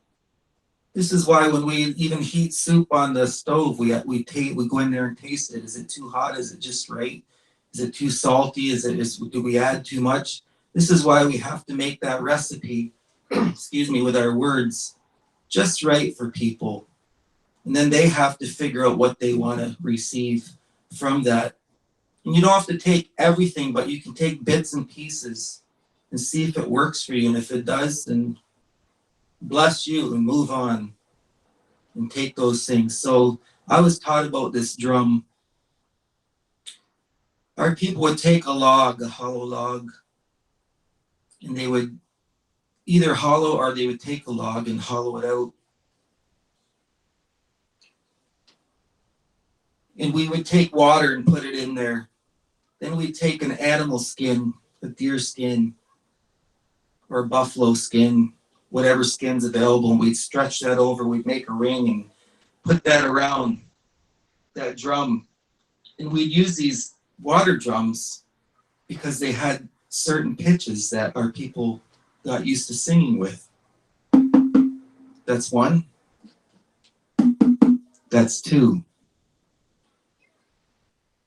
[SPEAKER 1] This is why when we even heat soup on the stove, we go in there and taste it. Is it too hot? Is it just right? Is it too salty? Do we add too much? This is why we have to make that recipe, with our words just right for people. And then they have to figure out what they want to receive from that. And you don't have to take everything, but you can take bits and pieces and see if it works for you. And if it does, then bless you and move on and take those things. So I was taught about this drum. Our people would take a hollow log, and they would either hollow or they would take a log and hollow it out. And we would take water and put it in there. Then we'd take an animal skin, a deer skin, or a buffalo skin, whatever skin's available, and we'd stretch that over. We'd make a ring and put that around that drum. And we'd use these water drums because they had certain pitches that our people got used to singing with. That's 1. That's 2.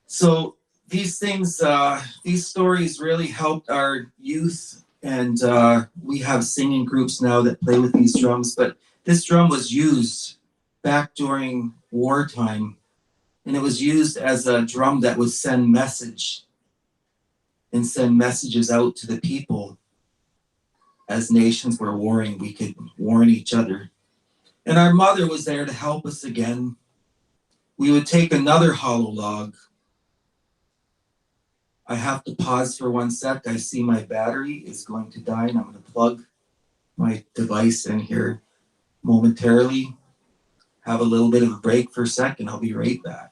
[SPEAKER 1] So these things, these stories really helped our youth, and we have singing groups now that play with these drums. But this drum was used back during wartime, and it was used as a drum that would send messages out to the people. As nations were warring, we could warn each other. And our mother was there to help us again. We would take another hollow log. I have to pause for 1 sec. I see my battery is going to die, and I'm going to plug my device in here momentarily. Have a little bit of a break for a sec, and I'll be right back.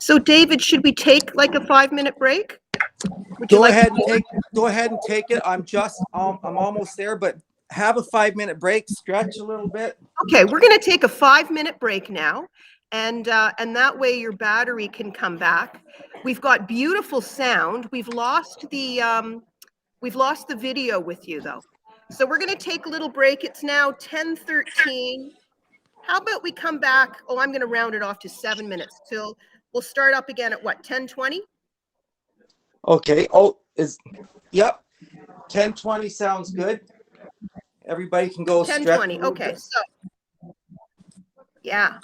[SPEAKER 2] So David, should we take like a 5-minute break? Would you
[SPEAKER 6] Go
[SPEAKER 2] like to
[SPEAKER 6] ahead and
[SPEAKER 2] do it?
[SPEAKER 6] go ahead and take it. I'm almost there, but have a 5-minute break, stretch a little bit.
[SPEAKER 2] Okay, we're going to take a 5-minute break now, and that way your battery can come back. We've got beautiful sound. We've lost the video with you though, so we're going to take a little break. It's now 10:13. How about we come back? Oh, I'm going to round it off to 7 minutes till we'll start up again at what, 10:20?
[SPEAKER 6] Okay. Oh, yep. 10:20 sounds good. Everybody can go stretch.
[SPEAKER 2] 10:20. Okay, so yeah.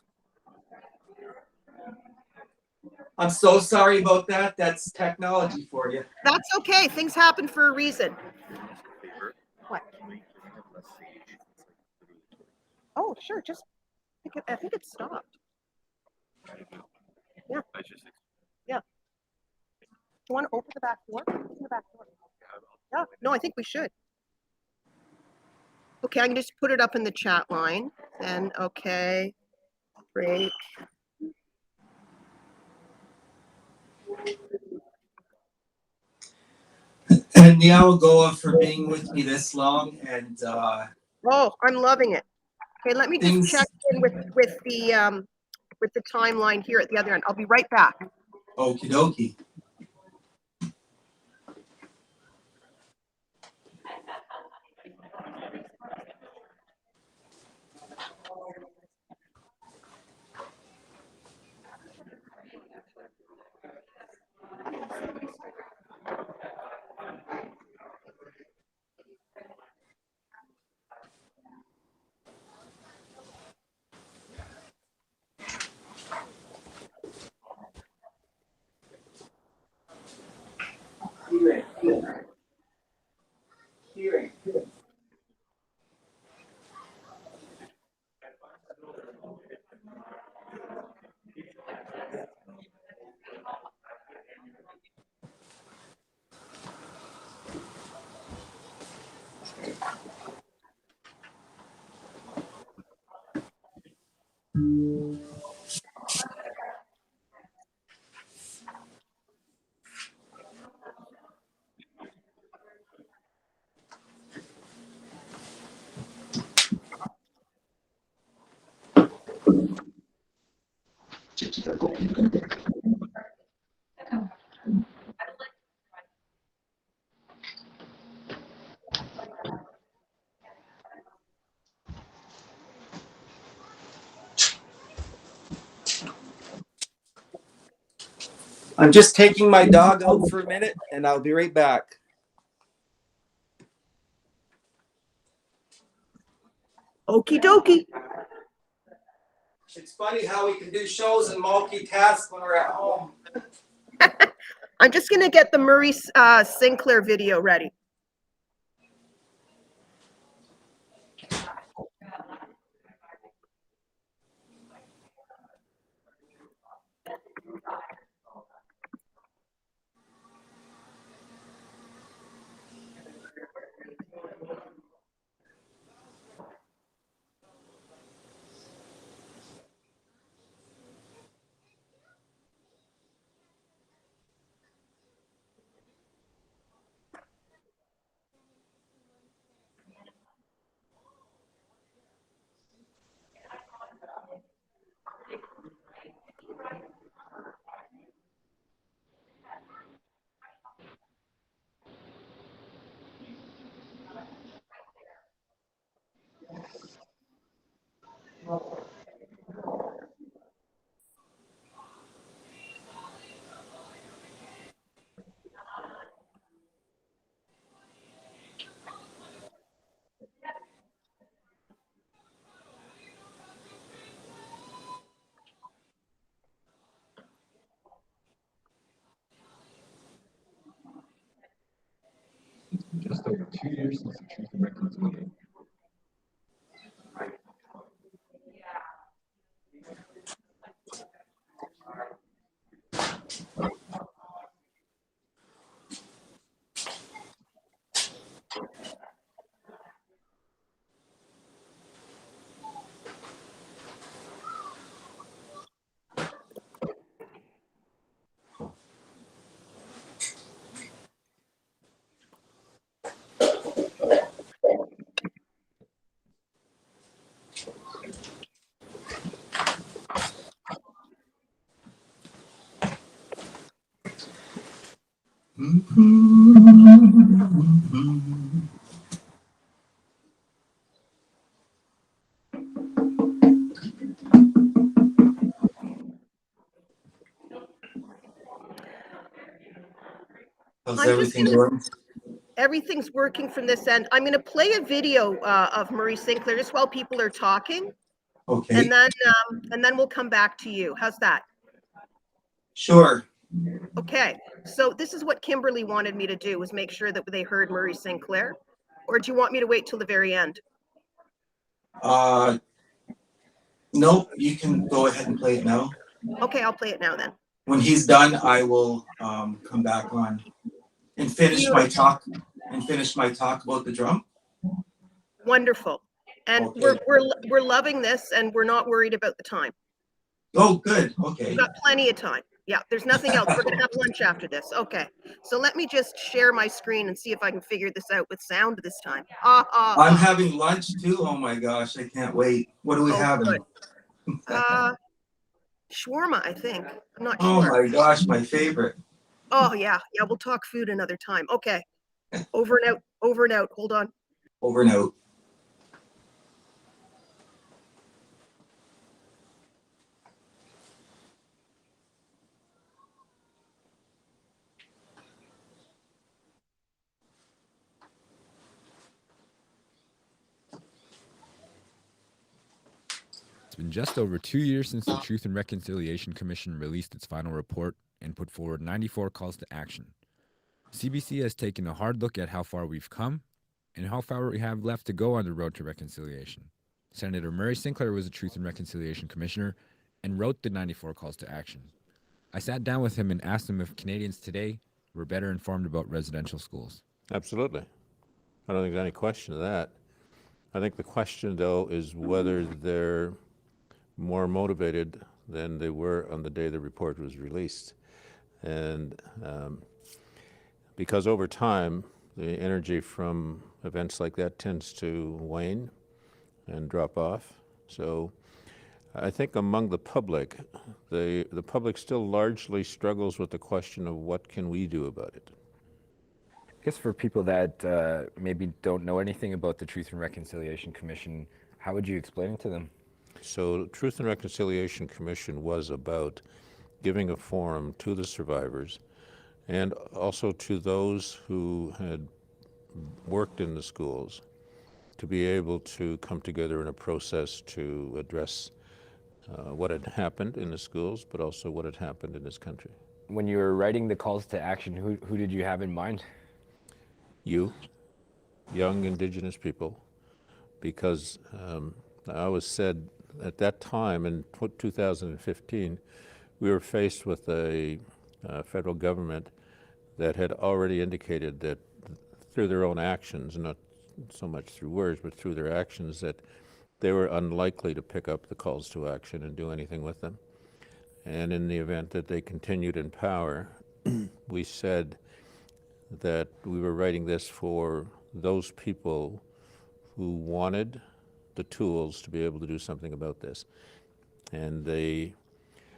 [SPEAKER 1] I'm so sorry about that. That's technology for you.
[SPEAKER 2] That's okay. Things happen for a reason. What? Oh, sure. Just I think it stopped. Yeah. Yeah. Do you want to open the back door? Open the back door. Yeah. No, I think we should. Okay, I can just put it up in the chat line. Then okay. Break.
[SPEAKER 1] And Niaogoa for being with me this long, and
[SPEAKER 2] Oh, I'm loving it. Okay, let me just
[SPEAKER 1] things.
[SPEAKER 2] check in with the timeline here at the other end. I'll be right back.
[SPEAKER 1] Okie dokie. Hearing.
[SPEAKER 6] I'm just taking my dog out for a minute, and I'll be right back.
[SPEAKER 2] Okie dokie.
[SPEAKER 6] It's funny how we can do shows and multitask when we're at home.
[SPEAKER 2] I'm just gonna get the Murray Sinclair video ready.
[SPEAKER 3] Just over 2 years since the Truth and Records meeting.
[SPEAKER 1] How's
[SPEAKER 2] I'm just
[SPEAKER 1] everything
[SPEAKER 2] gonna,
[SPEAKER 1] going?
[SPEAKER 2] everything's working from this end. I'm gonna play a video of Murray Sinclair just while people are talking,
[SPEAKER 1] Okay,
[SPEAKER 2] and then we'll come back to you. How's that?
[SPEAKER 1] sure.
[SPEAKER 2] Okay, so this is what Kimberly wanted me to do, was make sure that they heard Murray Sinclair. Or do you want me to wait till the very end?
[SPEAKER 1] Nope, you can go ahead and play it now.
[SPEAKER 2] Okay, I'll play it now then.
[SPEAKER 1] When he's done, I will come back on and finish my talk about the drum.
[SPEAKER 2] Wonderful. And
[SPEAKER 1] Okay.
[SPEAKER 2] we're loving this, and we're not worried about the time.
[SPEAKER 1] Oh, good. Okay.
[SPEAKER 2] We've got plenty of time. Yeah, there's nothing else. We're gonna have lunch after this. Okay. So let me just share my screen and see if I can figure this out with sound this time.
[SPEAKER 1] I'm having lunch too. Oh my gosh, I can't wait. What are we
[SPEAKER 2] Oh,
[SPEAKER 1] having?
[SPEAKER 2] good. Shawarma, I think. I'm not
[SPEAKER 1] Oh
[SPEAKER 2] sure.
[SPEAKER 1] my gosh, my favorite.
[SPEAKER 2] Oh yeah, yeah. We'll talk food another time. Okay. Over and out. Over and out. Hold on.
[SPEAKER 1] Over and out.
[SPEAKER 7] It's been just over 2 years since the Truth and Reconciliation Commission released its final report and put forward 94 calls to action. CBC has taken a hard look at how far we've come and how far we have left to go on the road to reconciliation. Senator Murray Sinclair was the Truth and Reconciliation Commissioner and wrote the 94 calls to action. I sat down with him and asked him if Canadians today were better informed about residential schools.
[SPEAKER 8] Absolutely. I don't think there's any question of that. I think the question, though, is whether they're more motivated than they were on the day the report was released. And because over time, the energy from events like that tends to wane and drop off. So I think among the public, the public still largely struggles with the question of what can we do about it.
[SPEAKER 7] I guess for people that maybe don't know anything about the Truth and Reconciliation Commission, how would you explain it to them?
[SPEAKER 8] So Truth and Reconciliation Commission was about giving a forum to the survivors and also to those who had worked in the schools to be able to come together in a process to address what had happened in the schools, but also what had happened in this country.
[SPEAKER 7] When you were writing the calls to action, who did you have in mind?
[SPEAKER 8] You, young Indigenous people, because I always said at that time in 2015, we were faced with a federal government that had already indicated that through their own actions, not so much through words, but through their actions, that they were unlikely to pick up the calls to action and do anything with them. And in the event that they continued in power, we said that we were writing this for those people who wanted the tools to be able to do something about this. And the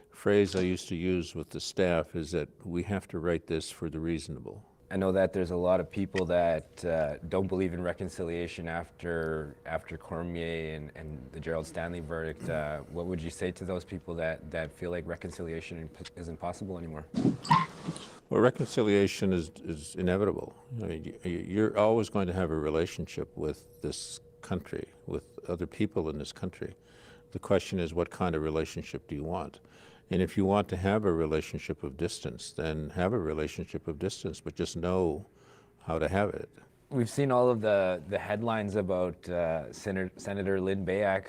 [SPEAKER 8] phrase I used to use with the staff is that we have to write this for the reasonable.
[SPEAKER 7] I know that there's a lot of people that don't believe in reconciliation after Cormier and the Gerald Stanley verdict. What would you say to those people that feel like reconciliation isn't possible anymore?
[SPEAKER 8] Well, reconciliation is inevitable. I mean, you're always going to have a relationship with this country, with other people in this country. The question is, what kind of relationship do you want? And if you want to have a relationship of distance, then have a relationship of distance, but just know how to have it.
[SPEAKER 7] We've seen all of the headlines about Senator Lynn Bayak.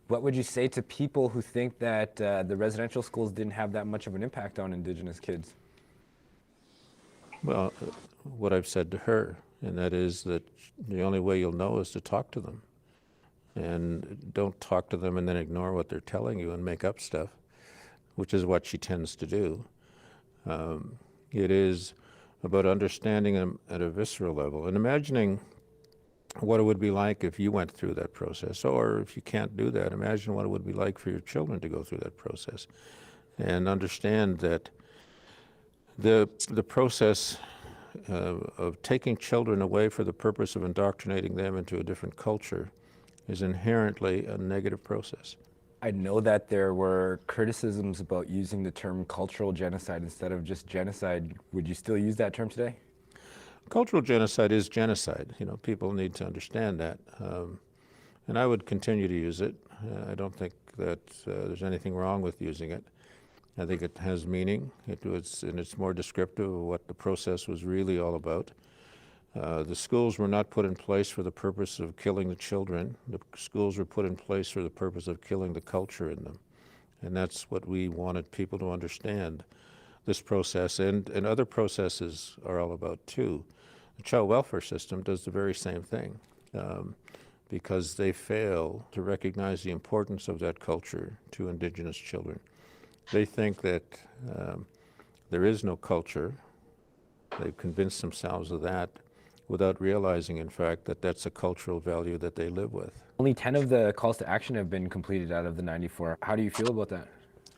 [SPEAKER 7] What would you say to people who think that the residential schools didn't have that much of an impact on Indigenous kids?
[SPEAKER 8] Well, what I've said to her, and that is that the only way you'll know is to talk to them. And don't talk to them and then ignore what they're telling you and make up stuff, which is what she tends to do. It is about understanding them at a visceral level and imagining what it would be like if you went through that process, or if you can't do that, imagine what it would be like for your children to go through that process, and understand that the process of taking children away for the purpose of indoctrinating them into a different culture is inherently a negative process.
[SPEAKER 7] I know that there were criticisms about using the term cultural genocide instead of just genocide. Would you still use that term today?
[SPEAKER 8] Cultural genocide is genocide. You know, people need to understand that. And I would continue to use it. I don't think that there's anything wrong with using it. I think it has meaning. And it's more descriptive of what the process was really all about. The schools were not put in place for the purpose of killing the children. The schools were put in place for the purpose of killing the culture in them. And that's what we wanted people to understand. This process and other processes are all about too. The child welfare system does the very same thing because they fail to recognize the importance of that culture to Indigenous children. They think that there is no culture. They've convinced themselves of that without realizing, in fact, that that's a cultural value that they live with.
[SPEAKER 7] Only 10 of the calls to action have been completed out of the 94. How do you feel about that?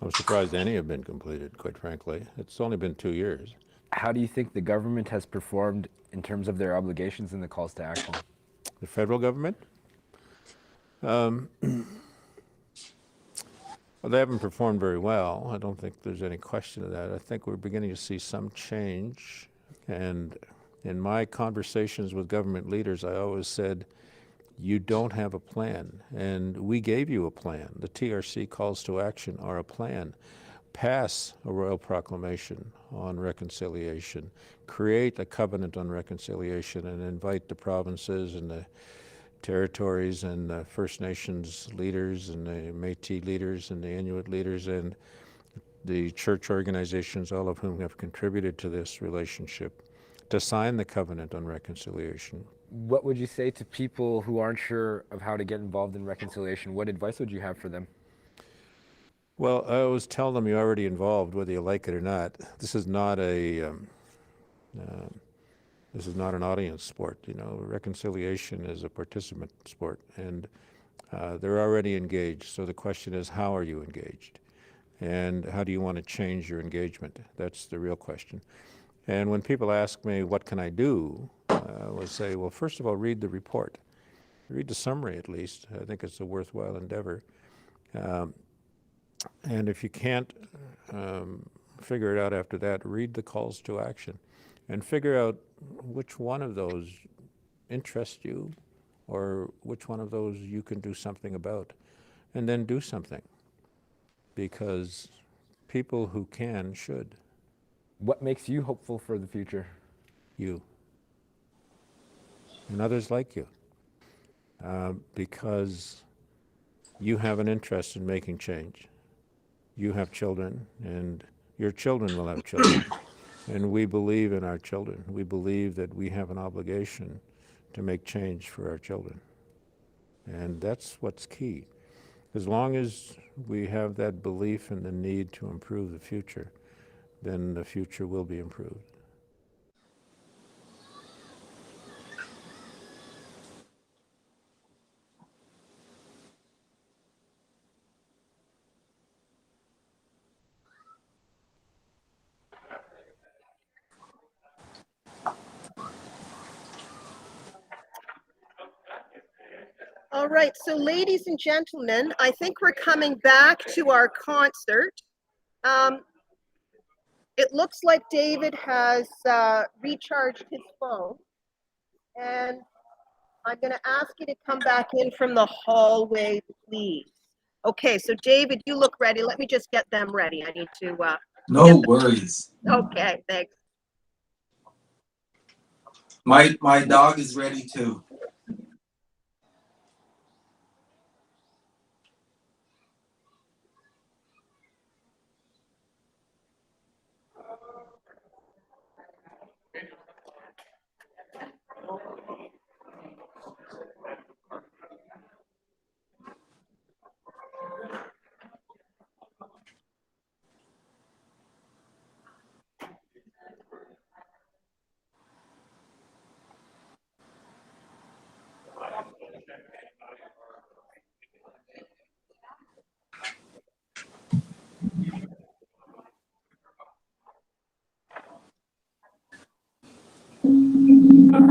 [SPEAKER 8] I'm surprised any have been completed, quite frankly. It's only been 2 years.
[SPEAKER 7] How do you think the government has performed in terms of their obligations in the calls to action?
[SPEAKER 8] The federal government? Well, they haven't performed very well. I don't think there's any question of that. I think we're beginning to see some change. And in my conversations with government leaders, I always said, you don't have a plan. And we gave you a plan. The TRC calls to action are a plan. Pass a royal proclamation on reconciliation. Create a covenant on reconciliation and invite the provinces and the territories and the First Nations leaders and the Métis leaders and the Inuit leaders and the church organizations, all of whom have contributed to this relationship, to sign the covenant on reconciliation.
[SPEAKER 7] What would you say to people who aren't sure of how to get involved in reconciliation? What advice would you have for them?
[SPEAKER 8] Well, I always tell them you're already involved, whether you like it or not. This is not an audience sport. You know, reconciliation is a participant sport, and they're already engaged. So the question is, how are you engaged? And how do you want to change your engagement? That's the real question. And when people ask me, what can I do? I will say, well, first of all, read the report. Read the summary at least. I think it's a worthwhile endeavor. And if you can't figure it out after that, read the calls to action and figure out which one of those interests you or which one of those you can do something about. And then do something, because people who can should.
[SPEAKER 7] What makes you hopeful for the future?
[SPEAKER 8] You and others like you, because you have an interest in making change. You have children, and your children will have children. And we believe in our children. We believe that we have an obligation to make change for our children. And that's what's key. As long as we have that belief in the need to improve the future, then the future will be improved.
[SPEAKER 2] All right, so ladies and gentlemen, I think we're coming back to our concert. It looks like David has recharged his phone, and I'm gonna ask you to come back in from the hallway, please. Okay, so David, you look ready. Let me just get them ready. I need to,
[SPEAKER 1] No worries.
[SPEAKER 2] okay, thanks.
[SPEAKER 1] My dog is ready too.
[SPEAKER 2] There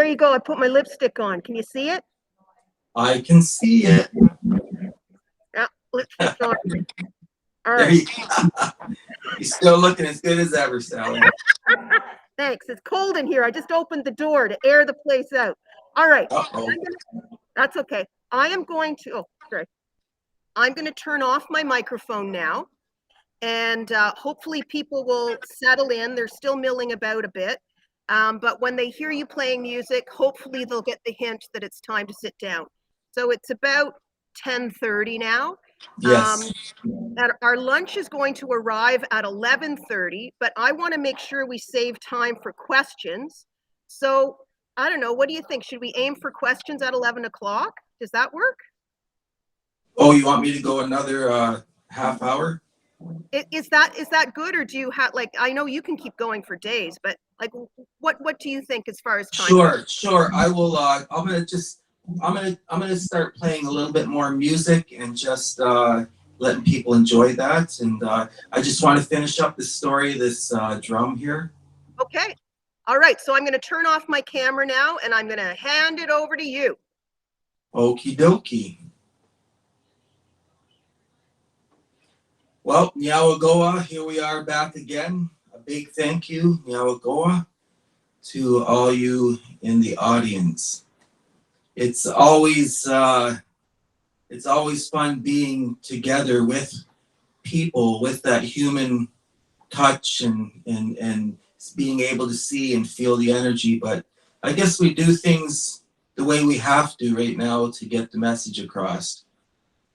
[SPEAKER 2] you go. I put my lipstick on. Can you see it?
[SPEAKER 1] I can see it.
[SPEAKER 2] Yeah, lipstick's on. All
[SPEAKER 1] There
[SPEAKER 2] right.
[SPEAKER 1] you go. You're still looking as good as ever, Sally.
[SPEAKER 2] Thanks. It's cold in here. I just opened the door to air the place out. All right.
[SPEAKER 1] Uh-oh.
[SPEAKER 2] That's okay. I am going to, oh, sorry. I'm going to turn off my microphone now. And hopefully people will settle in. They're still milling about a bit. But when they hear you playing music, hopefully they'll get the hint that it's time to sit down. So it's about 10:30 now.
[SPEAKER 1] Yes.
[SPEAKER 2] Our lunch is going to arrive at 11:30, but I want to make sure we save time for questions. So I don't know. What do you think? Should we aim for questions at 11 o'clock? Does that work?
[SPEAKER 1] Oh, you want me to go another half hour?
[SPEAKER 2] Is that good, or do you have, like, I know you can keep going for days, but like, what do you think as far as time?
[SPEAKER 1] Sure. I will. I'm gonna start playing a little bit more music and just letting people enjoy that. And I just want to finish up the story of this drum here.
[SPEAKER 2] Okay. All right. So I'm going to turn off my camera now, and I'm going to hand it over to you.
[SPEAKER 1] Okie dokie. Well, Nyawagoa, here we are back again. A big thank you, Nyawagoa, to all you in the audience. It's always fun being together with people with that human touch and being able to see and feel the energy. But I guess we do things the way we have to right now to get the message across.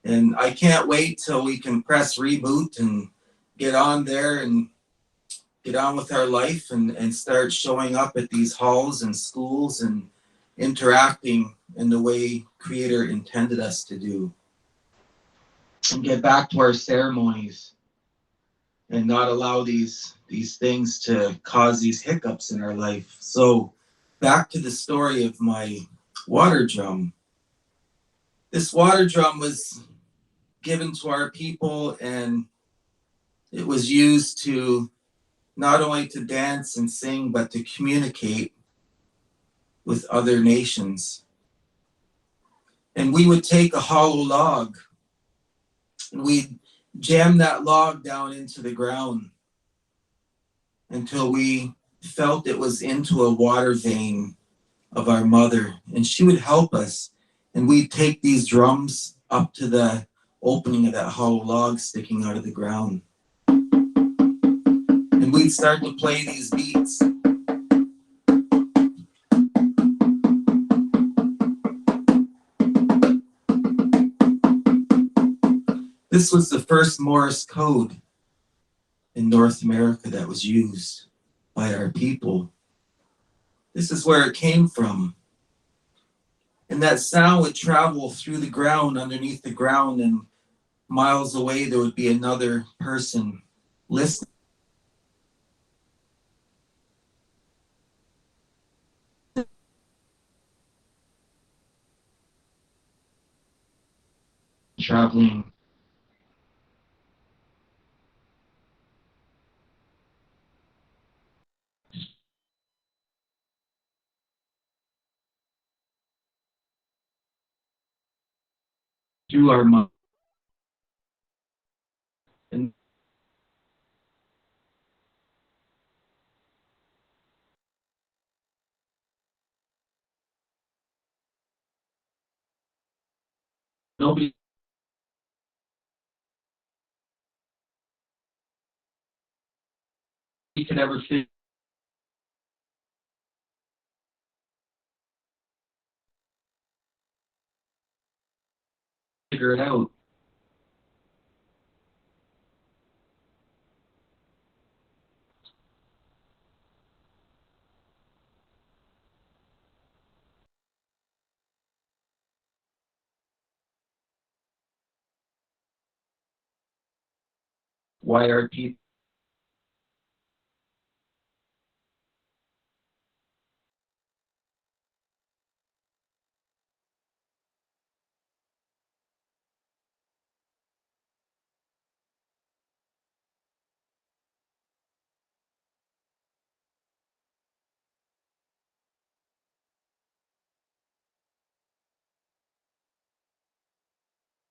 [SPEAKER 1] And I can't wait till we can press reboot and get on there and get on with our life and start showing up at these halls and schools and interacting in the way Creator intended us to do. And get back to our ceremonies and not allow these things to cause these hiccups in our life. So back to the story of my water drum. This water drum was given to our people, and it was used to not only to dance and sing, but to communicate with other nations. And we would take a hollow log and we'd jam that log down into the ground until we felt it was into a water vein of our mother. And she would help us. And we'd take these drums up to the opening of that hollow log sticking out of the ground. And we'd start to play these beats. This was the first Morse code in North America that was used by our people. This is where it came from. And that sound would travel through the ground, underneath the ground, and miles away there would be another person listening. Traveling. Through our mind. And nobody could ever figure it out. Why our people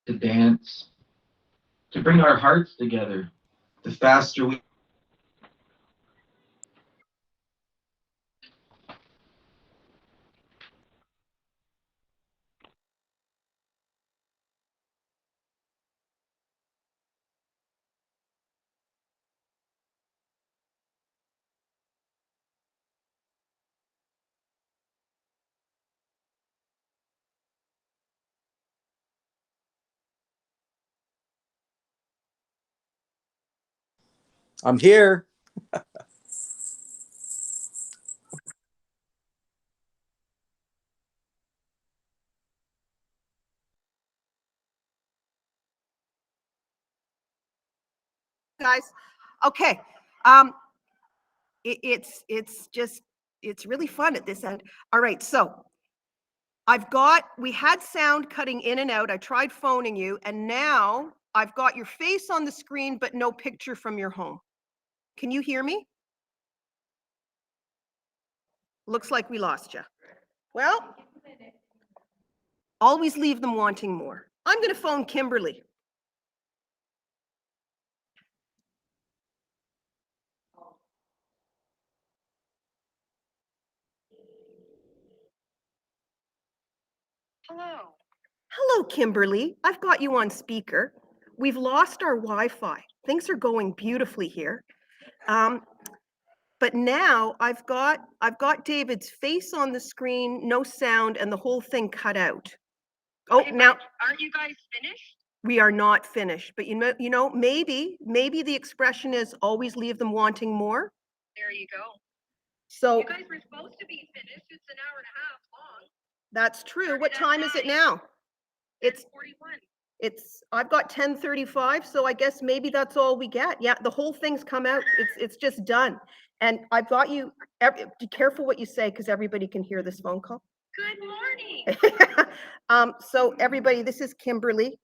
[SPEAKER 1] to dance, to bring our hearts together. The faster we
[SPEAKER 6] I'm here.
[SPEAKER 2] Guys, okay. It's really fun at this end. All right, so we had sound cutting in and out. I tried phoning you, and now I've got your face on the screen, but no picture from your home. Can you hear me? Looks like we lost you. Well, always leave them wanting more. I'm going to phone Kimberly.
[SPEAKER 9] Hello.
[SPEAKER 2] Hello, Kimberly. I've got you on speaker. We've lost our Wi-Fi. Things are going beautifully here. But now I've got David's face on the screen, no sound, and the whole thing cut out. Oh,
[SPEAKER 9] Hey,
[SPEAKER 2] now
[SPEAKER 9] but aren't you guys finished?
[SPEAKER 2] we are not finished. But you know, maybe the expression is always leave them wanting more.
[SPEAKER 9] There you go.
[SPEAKER 2] So
[SPEAKER 9] You guys were supposed to be finished. It's an hour and a half long.
[SPEAKER 2] that's true.
[SPEAKER 9] Started
[SPEAKER 2] What
[SPEAKER 9] at
[SPEAKER 2] time is it
[SPEAKER 9] 9.
[SPEAKER 2] now? It's
[SPEAKER 9] 41.
[SPEAKER 2] I've got 10:35, so I guess maybe that's all we get. Yeah, the whole thing's come out. It's just done. And I've got you, be careful what you say because everybody can hear this phone call.
[SPEAKER 9] Good morning.
[SPEAKER 2] So everybody, this is Kimberly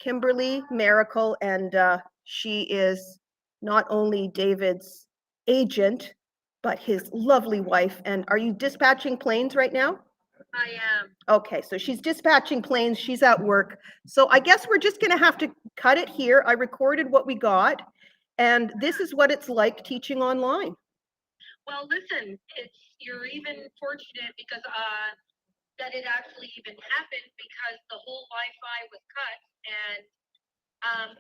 [SPEAKER 2] Maracle, and she is not only David's agent, but his lovely wife. And are you dispatching planes right now?
[SPEAKER 9] I am.
[SPEAKER 2] Okay, so she's dispatching planes, she's at work. So I guess we're just gonna have to cut it here. I recorded what we got, and this is what it's like teaching online.
[SPEAKER 9] Well, listen, you're even fortunate because that it actually even happened because the whole Wi-Fi was cut and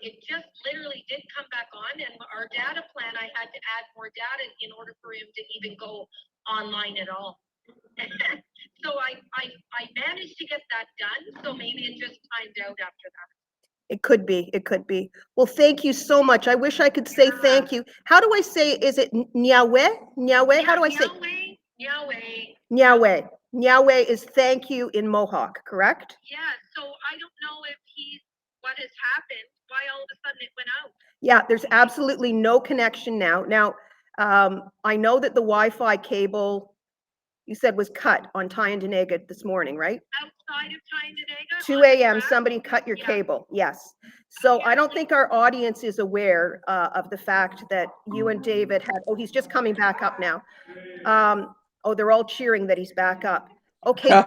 [SPEAKER 9] it just literally didn't come back on. And our data plan, I had to add more data in order for him to even go online at all. So I managed to get that done. So maybe it just timed out after that.
[SPEAKER 2] It could be, it could be. Well, thank you so much. I wish I could say thank you. How do I say, is it Nyawe? Nyawe, how do I say?
[SPEAKER 9] Yahweh.
[SPEAKER 2] Nyawe. Nyawe is thank you in Mohawk, correct?
[SPEAKER 9] Yeah, so I don't know if what has happened, why all of a sudden it went out.
[SPEAKER 2] Yeah, there's absolutely no connection now. Now, I know that the Wi-Fi cable, you said was cut on Tyendinaga this morning, right?
[SPEAKER 9] Outside of Tyendinaga?
[SPEAKER 2] 2 a.m. somebody cut your cable, yes. So I don't think our audience is aware of the fact that you and David had, oh, he's just coming back up now. Oh, they're all cheering that he's back up. Okay,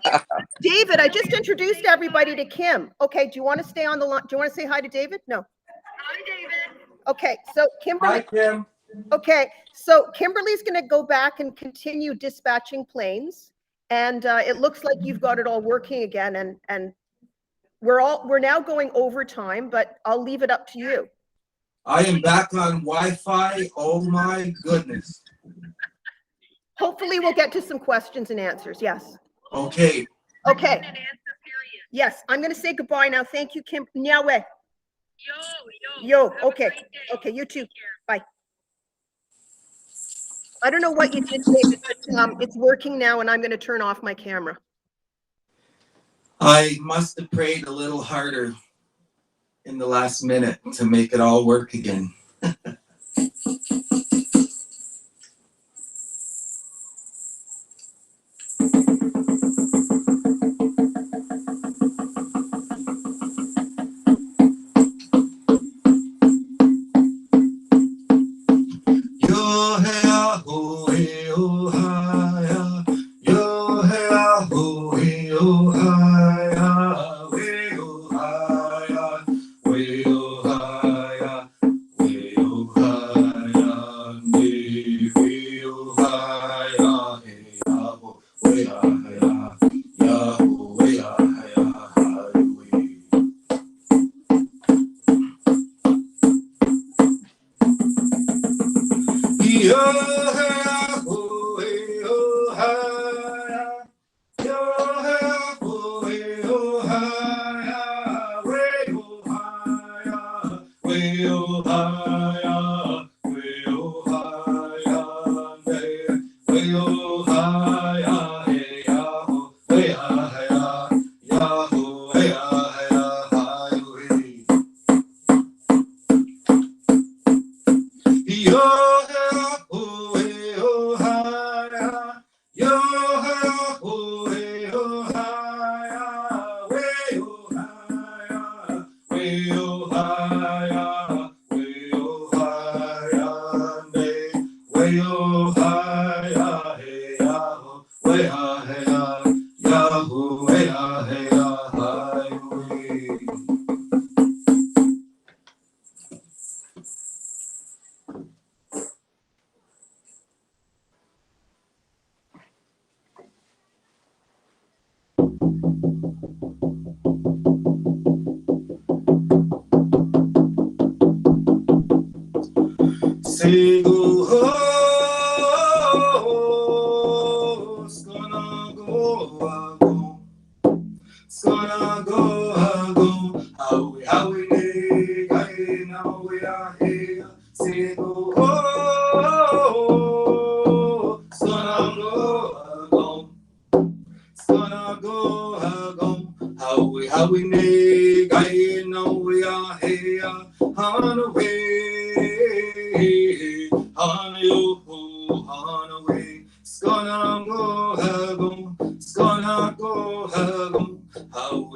[SPEAKER 2] David, I just introduced everybody to Kim. Okay, do you want to stay on the line? Do you want to say hi to David? No.
[SPEAKER 9] Hi, David.
[SPEAKER 2] Okay, so Kimberly.
[SPEAKER 1] Hi, Kim.
[SPEAKER 2] Okay, so Kimberly's going to go back and continue dispatching planes, and it looks like you've got it all working again, and we're now going overtime, but I'll leave it up to you.
[SPEAKER 1] I am back on Wi-Fi. Oh my goodness.
[SPEAKER 2] Hopefully, we'll get to some questions and answers. Yes.
[SPEAKER 1] Okay.
[SPEAKER 2] Okay. Yes, I'm going to say goodbye now. Thank you, Kim. Nyawe. Yo. Okay. Okay. You too. Bye. I don't know what you did, David, but it's working now, and I'm going to turn off my camera.
[SPEAKER 1] I must have prayed a little harder in the last minute to make it all work again. Say go ho, it's gonna go, it's gonna go, how we dig, I know we are here. Say go ho, it's gonna go, it's gonna go, how we dig, I know we are here. On the way, on you, on the way. It's gonna go, it's gonna go,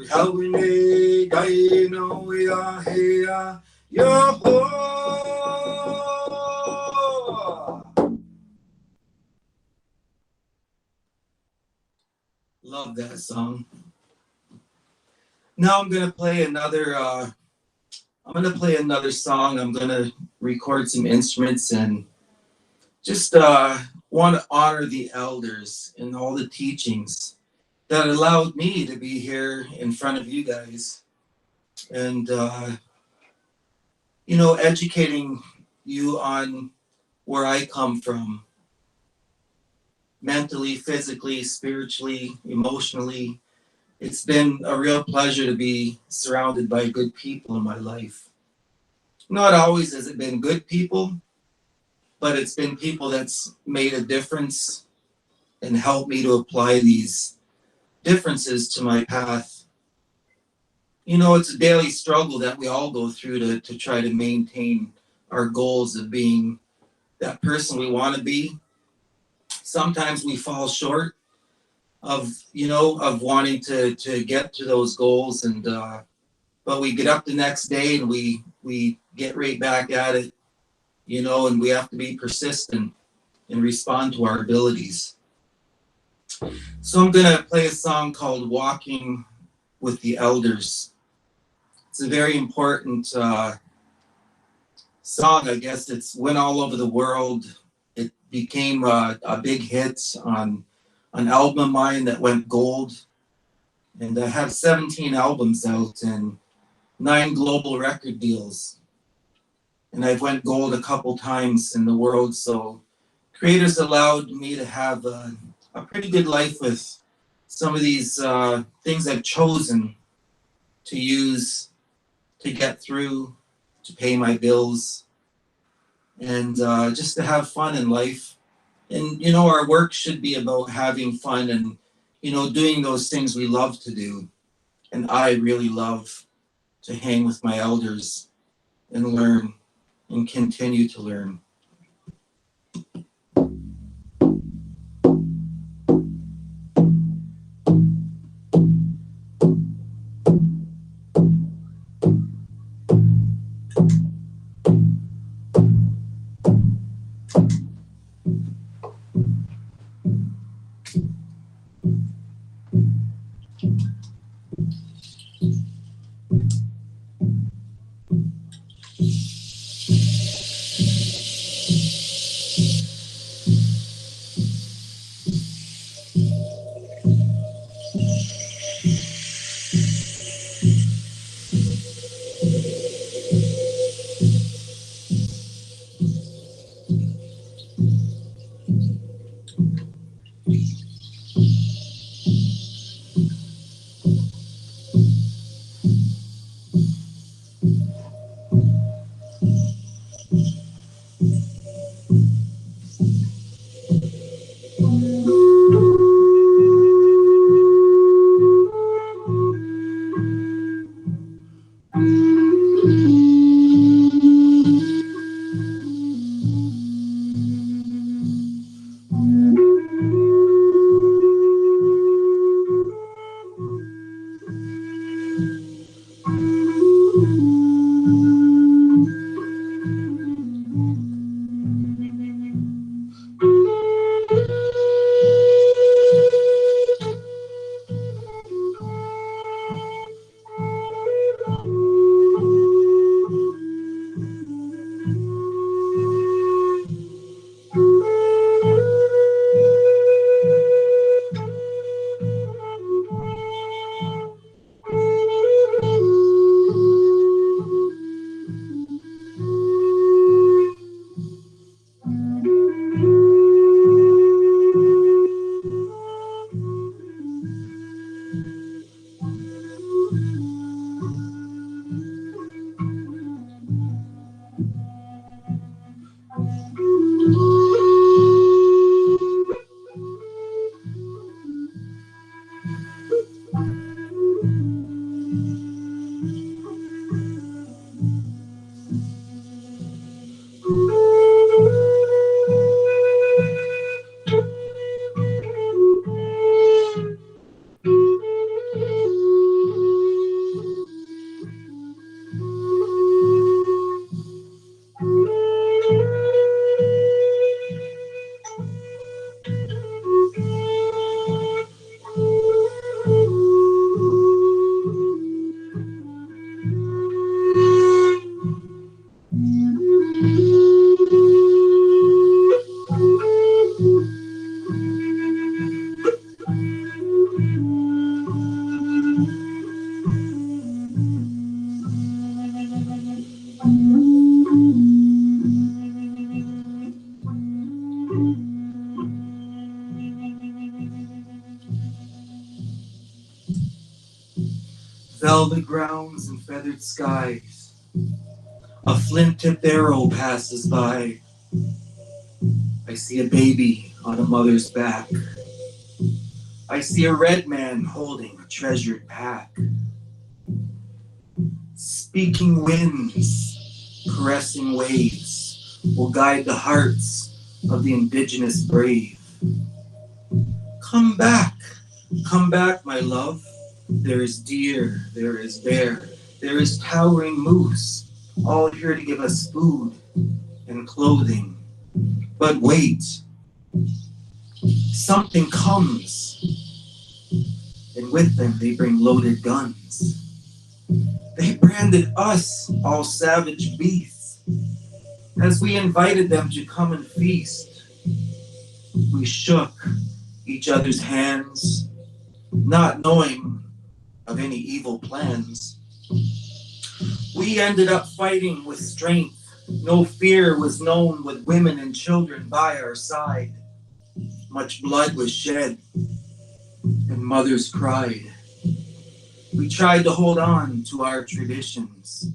[SPEAKER 1] how we need, I know we are here. Yo ho! Love that song. Now I'm gonna play another. I'm gonna play another song. I'm gonna record some instruments and just want to honor the elders and all the teachings that allowed me to be here in front of you guys, and educating you on where I come from, mentally, physically, spiritually, emotionally. It's been a real pleasure to be surrounded by good people in my life. Not always has it been good people, but it's been people that's made a difference and helped me to apply these differences to my path. It's a daily struggle that we all go through to try to maintain our goals of being that person we want to be. Sometimes we fall short of wanting to get to those goals, and but we get up the next day and we get right back at it, and we have to be persistent and respond to our abilities. So I'm going to play a song called Walking with the Elders. It's a very important song. I guess it's went all over the world. It became a big hit on an album of mine that went gold. And I have 17 albums out and 9 global record deals. And I've went gold a couple times in the world. So creators allowed me to have a pretty good life with some of these things I've chosen to use to get through, to pay my bills, and just to have fun in life. And, our work should be about having fun and, doing those things we love to do. And I really love to hang with my elders and learn and continue to learn. Velvet grounds and feathered skies, a flint-tipped arrow passes by. I see a baby on a mother's back. I see a red man holding a treasured pack. Speaking winds, caressing waves will guide the hearts of the indigenous brave. Come back, my love. There is deer, there is bear, there is towering moose, all here to give us food and clothing. But wait, something comes, and with them they bring loaded guns. They branded us all savage beasts. As we invited them to come and feast, we shook each other's hands, not knowing of any evil plans. We ended up fighting with strength. No fear was known with women and children by our side. Much blood was shed, and mothers cried. We tried to hold on to our traditions.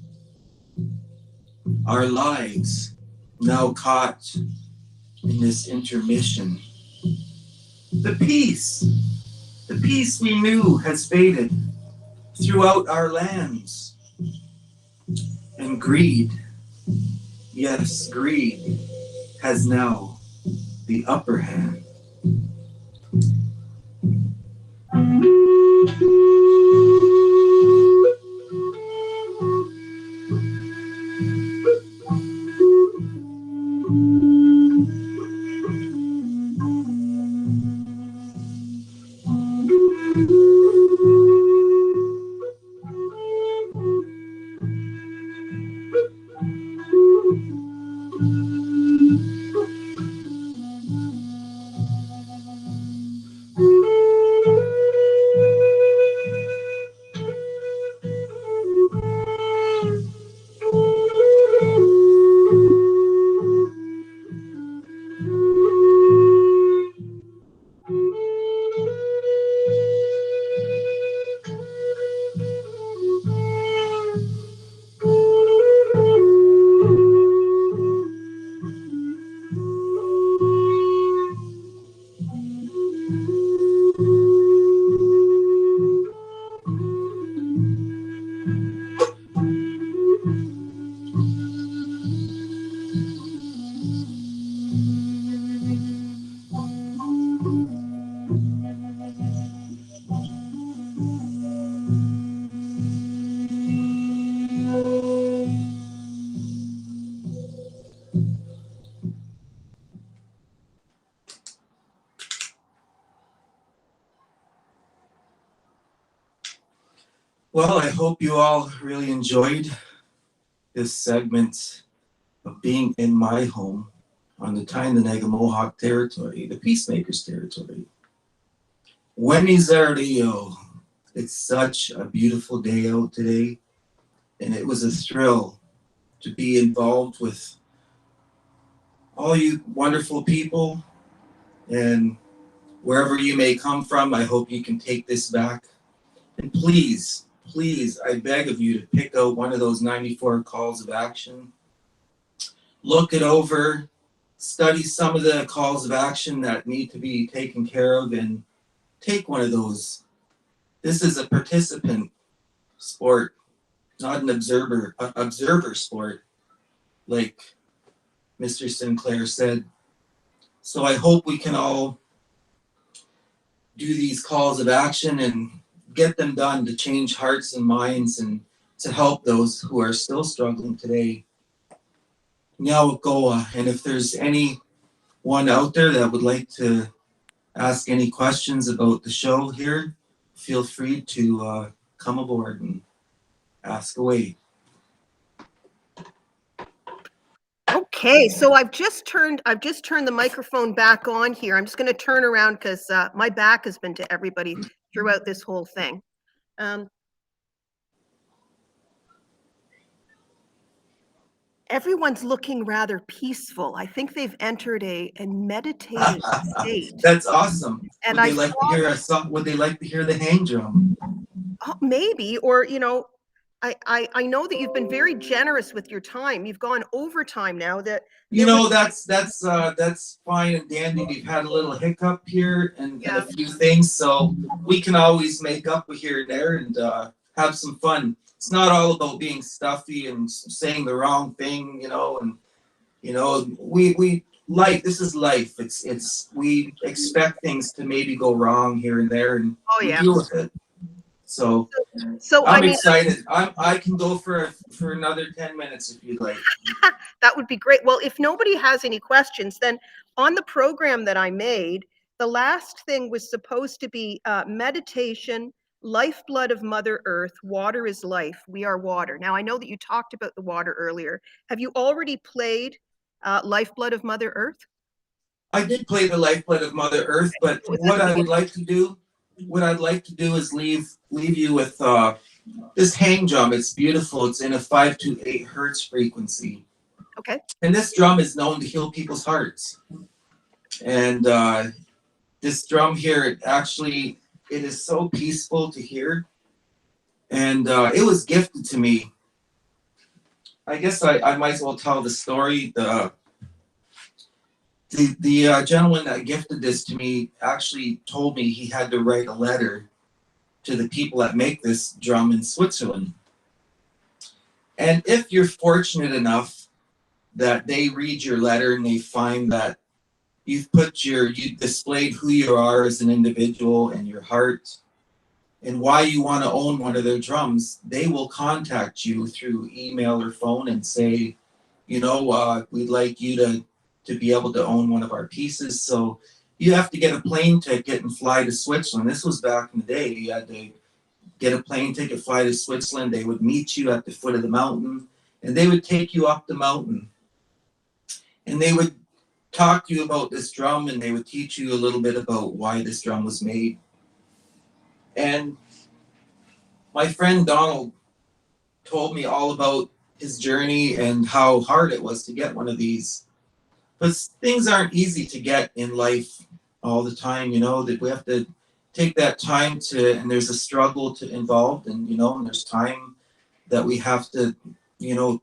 [SPEAKER 1] Our lives now caught in this intermission. The peace we knew has faded throughout our lands. And greed, yes, greed has now the upper hand. Well, I hope you all really enjoyed this segment of being in my home on the Tyendinaga Mohawk territory, the Peacemakers territory. Wenizario, it's such a beautiful day out today, and it was a thrill to be involved with all you wonderful people, and wherever you may come from, I hope you can take this back. And please, I beg of you to pick out one of those 94 calls of action. Look it over, study some of the calls of action that need to be taken care of, and take one of those. This is a participant sport, not an observer sport, like Mr. Sinclair said. So I hope we can all do these calls of action and get them done to change hearts and minds and to help those who are still struggling today. Nyawakoa, and if there's anyone out there that would like to ask any questions about the show here, feel free to come aboard and ask away.
[SPEAKER 2] Okay, so I've just turned the microphone back on here. I'm just going to turn around because my back has been to everybody throughout this whole thing. everyone's looking rather peaceful. I think they've entered a meditative state.
[SPEAKER 1] That's awesome.
[SPEAKER 2] And
[SPEAKER 1] Would
[SPEAKER 2] I
[SPEAKER 1] they like to
[SPEAKER 2] saw,
[SPEAKER 1] hear a song? Would they like to hear the hang drum?
[SPEAKER 2] oh, maybe, or, you know, I know that you've been very generous with your time. You've gone overtime now. That
[SPEAKER 1] You
[SPEAKER 2] there was,
[SPEAKER 1] know, that's fine and dandy. We've had a little hiccup here and a
[SPEAKER 2] yeah,
[SPEAKER 1] few things, so we can always make up here and there and have some fun. It's not all about being stuffy and saying the wrong thing, and we like this is life. It's we expect things to maybe go wrong here and there, and
[SPEAKER 2] oh
[SPEAKER 1] we
[SPEAKER 2] yeah.
[SPEAKER 1] deal with it. So
[SPEAKER 2] So I
[SPEAKER 1] I'm
[SPEAKER 2] mean,
[SPEAKER 1] excited. I can go for another 10 minutes if you'd like.
[SPEAKER 2] that would be great. Well, if nobody has any questions, then on the program that I made, the last thing was supposed to be meditation, lifeblood of Mother Earth, water is life, we are water. Now, I know that you talked about the water earlier. Have you already played Lifeblood of Mother Earth?
[SPEAKER 1] I did play the lifeblood of Mother Earth, but what I would like to do, is leave you with this hang drum. It's beautiful. It's in a 5 to 8 hertz frequency.
[SPEAKER 2] Okay.
[SPEAKER 1] And this drum is known to heal people's hearts. And this drum here, it is so peaceful to hear. And it was gifted to me. I guess I might as well tell the story. The gentleman that gifted this to me actually told me he had to write a letter to the people that make this drum in Switzerland. And if you're fortunate enough that they read your letter and they find that you displayed who you are as an individual and your heart and why you want to own one of their drums, they will contact you through email or phone and say, we'd like you to be able to own one of our pieces. So you have to get a plane ticket and fly to Switzerland. This was back in the day. You had to get a plane ticket, fly to Switzerland. They would meet you at the foot of the mountain and they would take you up the mountain. And they would talk to you about this drum and they would teach you a little bit about why this drum was made. And my friend Donald told me all about his journey and how hard it was to get one of these. But things aren't easy to get in life all the time, that we have to take that time and there's a struggle involved and there's time that we have to,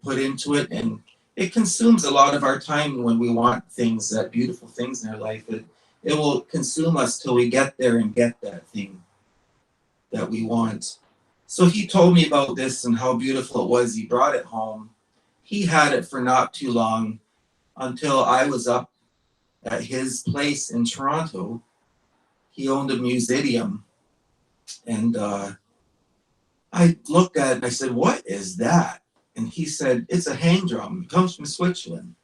[SPEAKER 1] put into it. And it consumes a lot of our time when we want things, that beautiful things in our life. It will consume us till we get there and get that thing that we want. So he told me about this and how beautiful it was. He brought it home. He had it for not too long until I was up at his place in Toronto. He owned a museum. And I looked at it and I said, "What is that?" And he said, "It's a hang drum. It comes from Switzerland."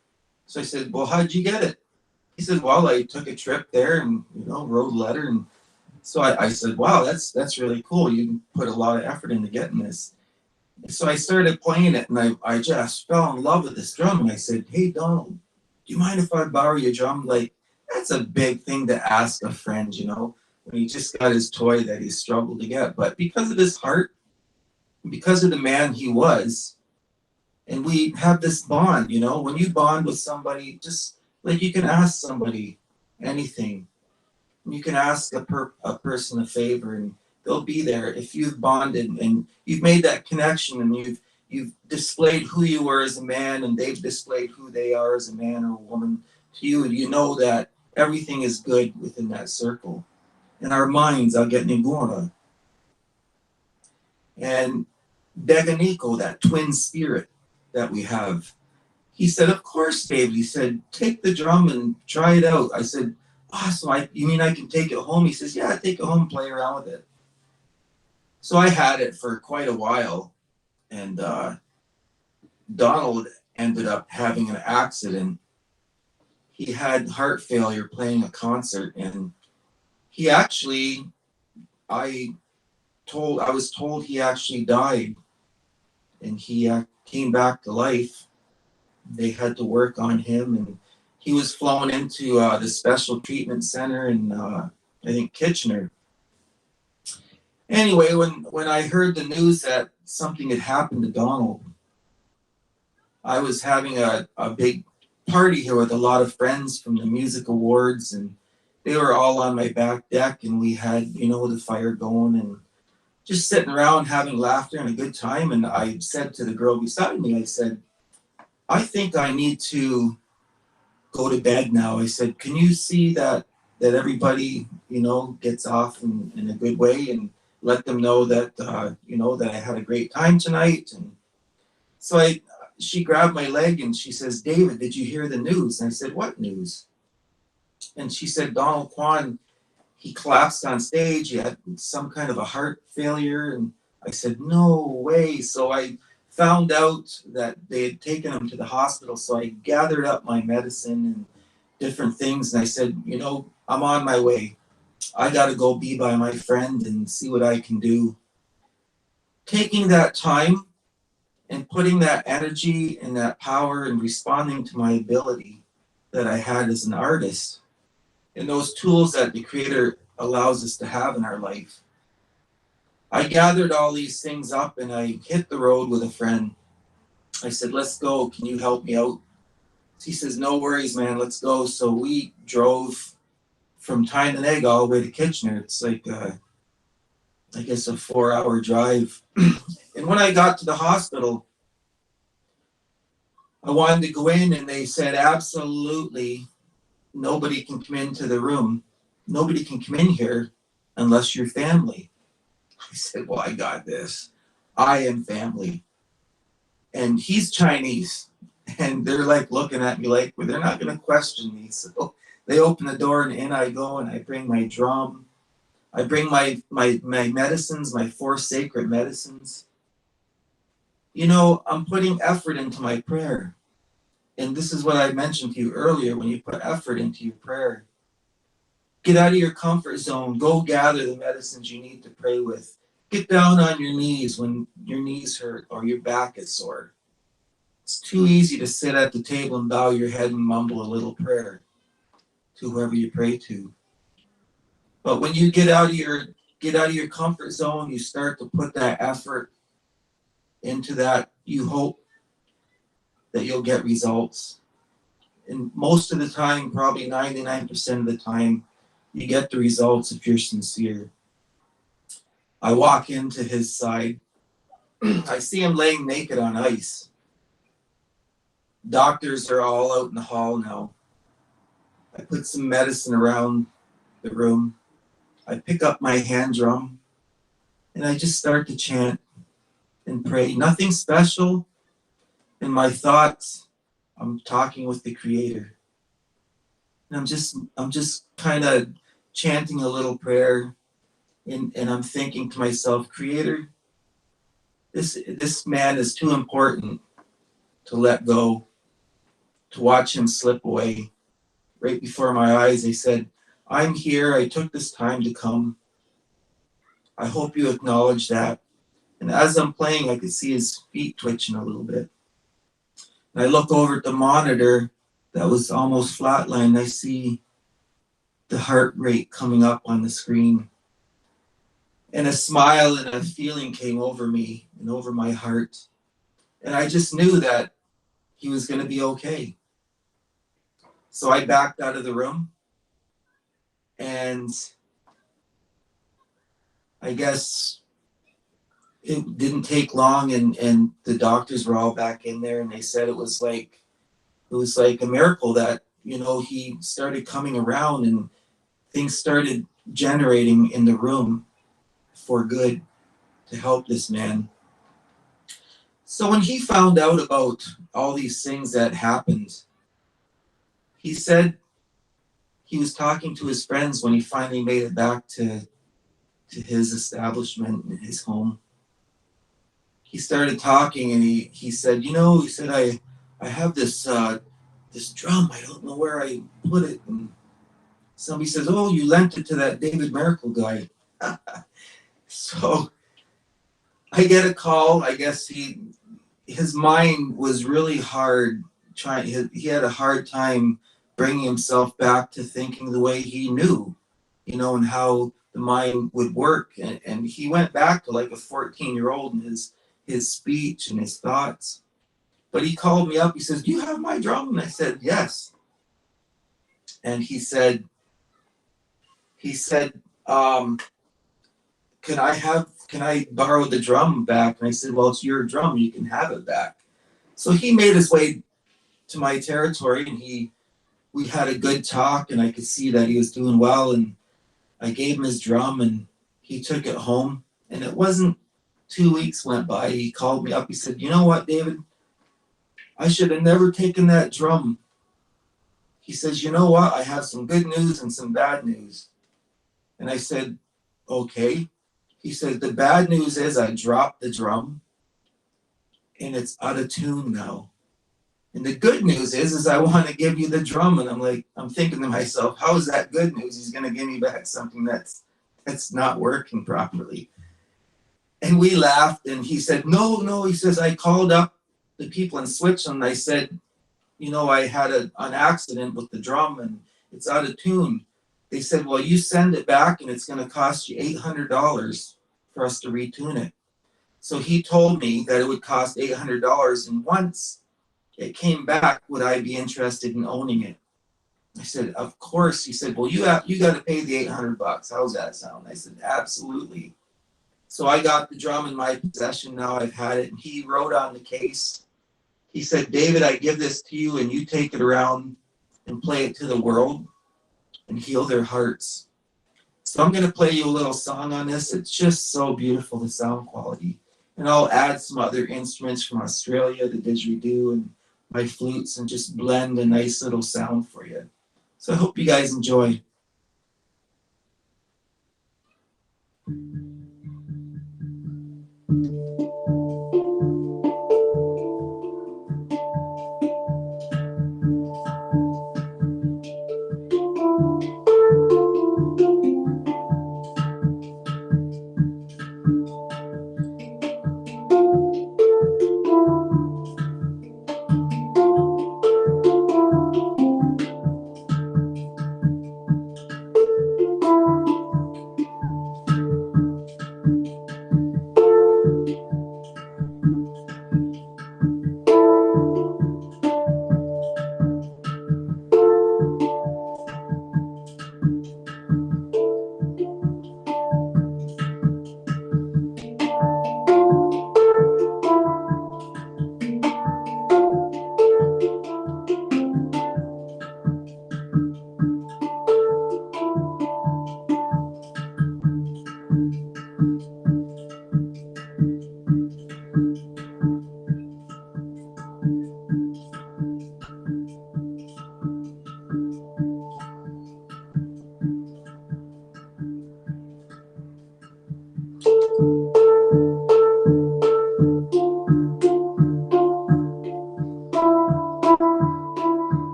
[SPEAKER 1] So I said, "Well, how'd you get it?" He said, "Well, I took a trip there and, wrote a letter." And so I said, "Wow, that's really cool. You put a lot of effort into getting this." So I started playing it and I just fell in love with this drum. And I said, "Hey, Donald, do you mind if I borrow your drum?" Like, that's a big thing to ask a friend, when he just got his toy that he struggled to get. But because of his heart, because of the man he was, and we have this bond, when you bond with somebody, just like you can ask somebody anything. You can ask a person a favor and they'll be there. If you've bonded and you've made that connection and you've displayed who you were as a man and they've displayed who they are as a man or a woman to you, and you know that everything is good within that circle. And our minds are getting ignored. And Deganico, that twin spirit that we have, he said, "Of course, David." He said, "Take the drum and try it out." I said, "Awesome. You mean I can take it home?" He says, "Yeah, take it home and play around with it." So I had it for quite a while. And Donald ended up having an accident. He had heart failure playing a concert. And he actually, I was told he actually died. And he came back to life. They had to work on him. And he was flown into the special treatment center in, I think, Kitchener. Anyway, when I heard the news that something had happened to Donald, I was having a big party here with a lot of friends from the music awards, and they were all on my back deck, and we had, you know, the fire going and just sitting around having laughter and a good time. And I said to the girl beside me, I said, I think I need to go to bed now. I said, can you see that everybody, you know, gets off in a good way, and let them know that, you know, that I had a great time tonight. And so she grabbed my leg and she says, David, did you hear the news? And I said, what news? And she said, Donald Kwan, he collapsed on stage. He had some kind of a heart failure. And I said, no way. So I found out that they had taken him to the hospital. So I gathered up my medicine and different things. And I said, you know, I'm on my way. I got to go be by my friend and see what I can do. Taking that time and putting that energy and that power and responding to my ability that I had as an artist and those tools that the Creator allows us to have in our life. I gathered all these things up and I hit the road with a friend. I said, let's go. Can you help me out? He says, no worries, man. Let's go. So we drove from Tyne all the way to Kitchener. It's like, I guess, a 4-hour drive. And when I got to the hospital, I wanted to go in, and they said, absolutely nobody can come into the room. Nobody can come in here unless you're family. I said, well, I got this. I am family. And he's Chinese. And they're like looking at me like, well, they're not going to question me. So they open the door and in I go, and I bring my drum. I bring my medicines, my 4 sacred medicines. You know, I'm putting effort into my prayer. And this is what I mentioned to you earlier, when you put effort into your prayer. Get out of your comfort zone. Go gather the medicines you need to pray with. Get down on your knees when your knees hurt or your back is sore. It's too easy to sit at the table and bow your head and mumble a little prayer to whoever you pray to. But when you get out of your comfort zone, you start to put that effort into that. You hope that you'll get results. And most of the time, probably 99% of the time, you get the results if you're sincere. I walk into his side. I see him laying naked on ice. Doctors are all out in the hall now. I put some medicine around the room. I pick up my hand drum and I just start to chant and pray. Nothing special. In my thoughts, I'm talking with the Creator. And I'm just kind of chanting a little prayer, and I'm thinking to myself, Creator, this man is too important to let go, to watch him slip away. Right before my eyes, I said, I'm here. I took this time to come. I hope you acknowledge that. And as I'm playing, I could see his feet twitching a little bit. And I look over at the monitor that was almost flatlined. I see the heart rate coming up on the screen. And a smile and a feeling came over me and over my heart. And I just knew that he was going to be okay. So I backed out of the room. And I guess it didn't take long, and the doctors were all back in there, and they said it was like a miracle that, you know, he started coming around and things started generating in the room for good to help this man. So when he found out about all these things that happened, he said he was talking to his friends when he finally made it back to his establishment and his home. He started talking and he said, you know, I have this drum. I don't know where I put it. And somebody says, oh, you lent it to that David Maracle guy. So I get a call. I guess his mind was really hard. He had a hard time bringing himself back to thinking the way he knew, you know, and how the mind would work. And he went back to like a 14-year-old in his speech and his thoughts. But he called me up. He says, "Do you have my drum?" And I said, "Yes." And he said, can I borrow the drum back? And I said, "Well, it's your drum. You can have it back." So he made his way to my territory, and we had a good talk, and I could see that he was doing well. And I gave him his drum, and he took it home. And it wasn't 2 weeks went by. He called me up. He said, "You know what, David? I should have never taken that drum." He says, "You know what? I have some good news and some bad news." And I said, "Okay." He said, "The bad news is I dropped the drum and it's out of tune now. And the good news is I want to give you the drum." And I'm thinking to myself, how is that good news? He's going to give me back something that's not working properly. And we laughed, and he said, no. He says, "I called up the people in Switzerland. I said, I had an accident with the drum and it's out of tune." They said, "Well, you send it back and it's going to cost you $800 for us to retune it." So he told me that it would cost $800. And once it came back, would I be interested in owning it? I said, "Of course." He said, "Well, you got to pay the $800. How's that sound?" I said, "Absolutely." So I got the drum in my possession. Now I've had it. And he wrote on the case, he said, "David, I give this to you and you take it around and play it to the world and heal their hearts." So I'm going to play you a little song on this. It's just so beautiful, the sound quality. And I'll add some other instruments from Australia, the didgeridoo and my flutes, and just blend a nice little sound for you. So I hope you guys enjoy.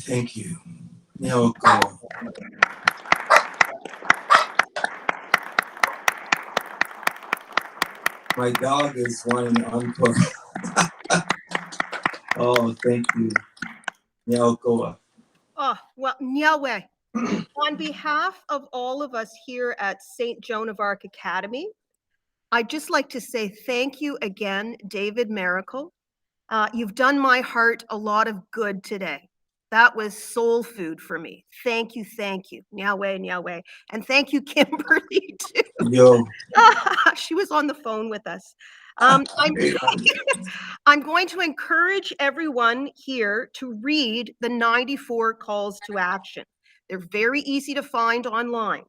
[SPEAKER 1] Thank you. Miracle. My dog is wanting to uncook. Oh, thank you. Miracle.
[SPEAKER 2] Oh, well, Yahweh, on behalf of all of us here at St. Joan of Arc Academy, I'd just like to say thank you again, David Maracle. You've done my heart a lot of good today. That was soul food for me. Thank you, Yahweh and Yahweh. And thank you, Kimberly, too.
[SPEAKER 1] Yo.
[SPEAKER 2] She was on the phone with us. I'm going to encourage everyone here to read the 94 calls to action. They're very easy to find online.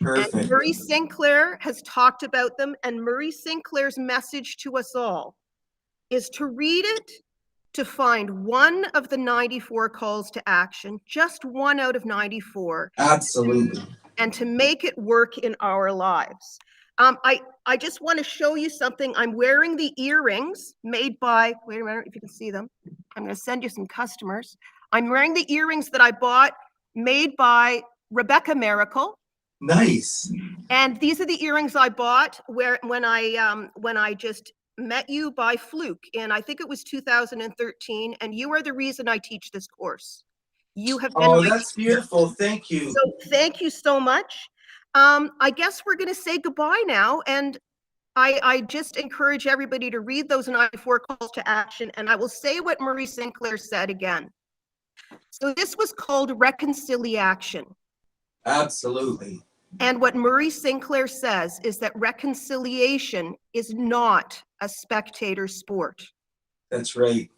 [SPEAKER 1] Perfect.
[SPEAKER 2] And Murray Sinclair has talked about them, and Murray Sinclair's message to us all is to read it, to find one of the 94 calls to action, just one out of 94.
[SPEAKER 1] Absolutely.
[SPEAKER 2] And to make it work in our lives. I just want to show you something. I'm wearing the earrings made by, wait a minute if you can see them. I'm going to send you some customers. I'm wearing the earrings that I bought made by Rebecca Maracle.
[SPEAKER 1] Nice.
[SPEAKER 2] And these are the earrings I bought when I just met you by fluke, and I think it was 2013, and you are the reason I teach this course. You have been.
[SPEAKER 1] Oh, that's beautiful. Thank you.
[SPEAKER 2] So thank you so much. I guess we're going to say goodbye now, and I just encourage everybody to read those 94 calls to action, and I will say what Murray Sinclair said again. So this was called reconciliation.
[SPEAKER 1] Absolutely.
[SPEAKER 2] And what Murray Sinclair says is that reconciliation is not a spectator sport.
[SPEAKER 1] That's right.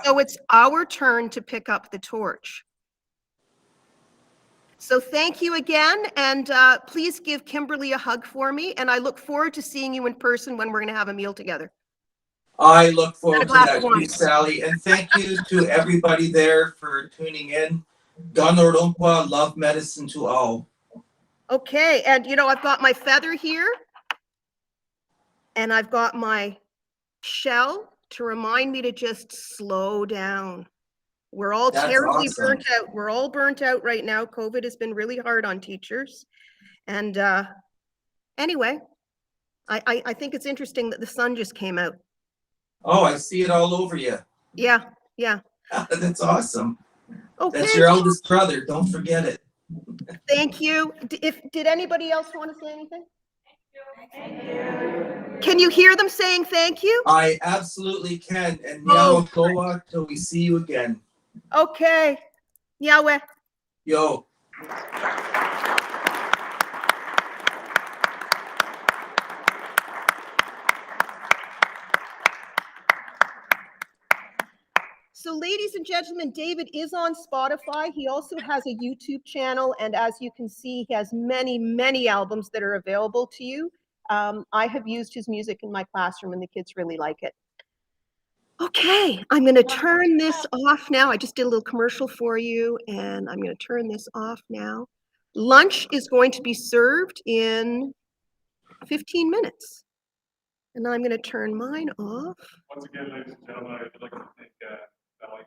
[SPEAKER 2] So it's our turn to pick up the torch. So thank you again, and please give Kimberly a hug for me, and I look forward to seeing you in person when we're going to have a meal together.
[SPEAKER 1] I look forward to
[SPEAKER 2] glass
[SPEAKER 1] that
[SPEAKER 2] of wine.
[SPEAKER 1] too, Sally. And thank you to everybody there for tuning in. Ganorumpa, love medicine to all.
[SPEAKER 2] Okay, and you know, I've got my feather here, and I've got my shell to remind me to just slow down. We're all
[SPEAKER 1] That's
[SPEAKER 2] terribly
[SPEAKER 1] awesome.
[SPEAKER 2] burnt out. We're all burnt out right now. COVID has been really hard on teachers. And anyway, I think it's interesting that the sun just came out.
[SPEAKER 1] Oh, I see it all over you.
[SPEAKER 2] Yeah, yeah.
[SPEAKER 1] That's awesome.
[SPEAKER 2] Okay.
[SPEAKER 1] That's your eldest brother. Don't forget it.
[SPEAKER 2] Thank you. Did anybody else want to say anything? Thank you. Can you hear them saying thank you?
[SPEAKER 1] I absolutely can. And Yao Goa till we see you again.
[SPEAKER 2] Okay. Yahweh.
[SPEAKER 1] Yo.
[SPEAKER 2] So ladies and gentlemen, David is on Spotify. He also has a YouTube channel. And as you can see, he has many, many albums that are available to you. I have used his music in my classroom and the kids really like it. Okay, I'm going to turn this off now. I just did a little commercial for you and I'm going to turn this off now. Lunch is going to be served in 15 minutes. And I'm going to turn mine off.
[SPEAKER 3] Once again, ladies and gentlemen, I'd like to thank Sally.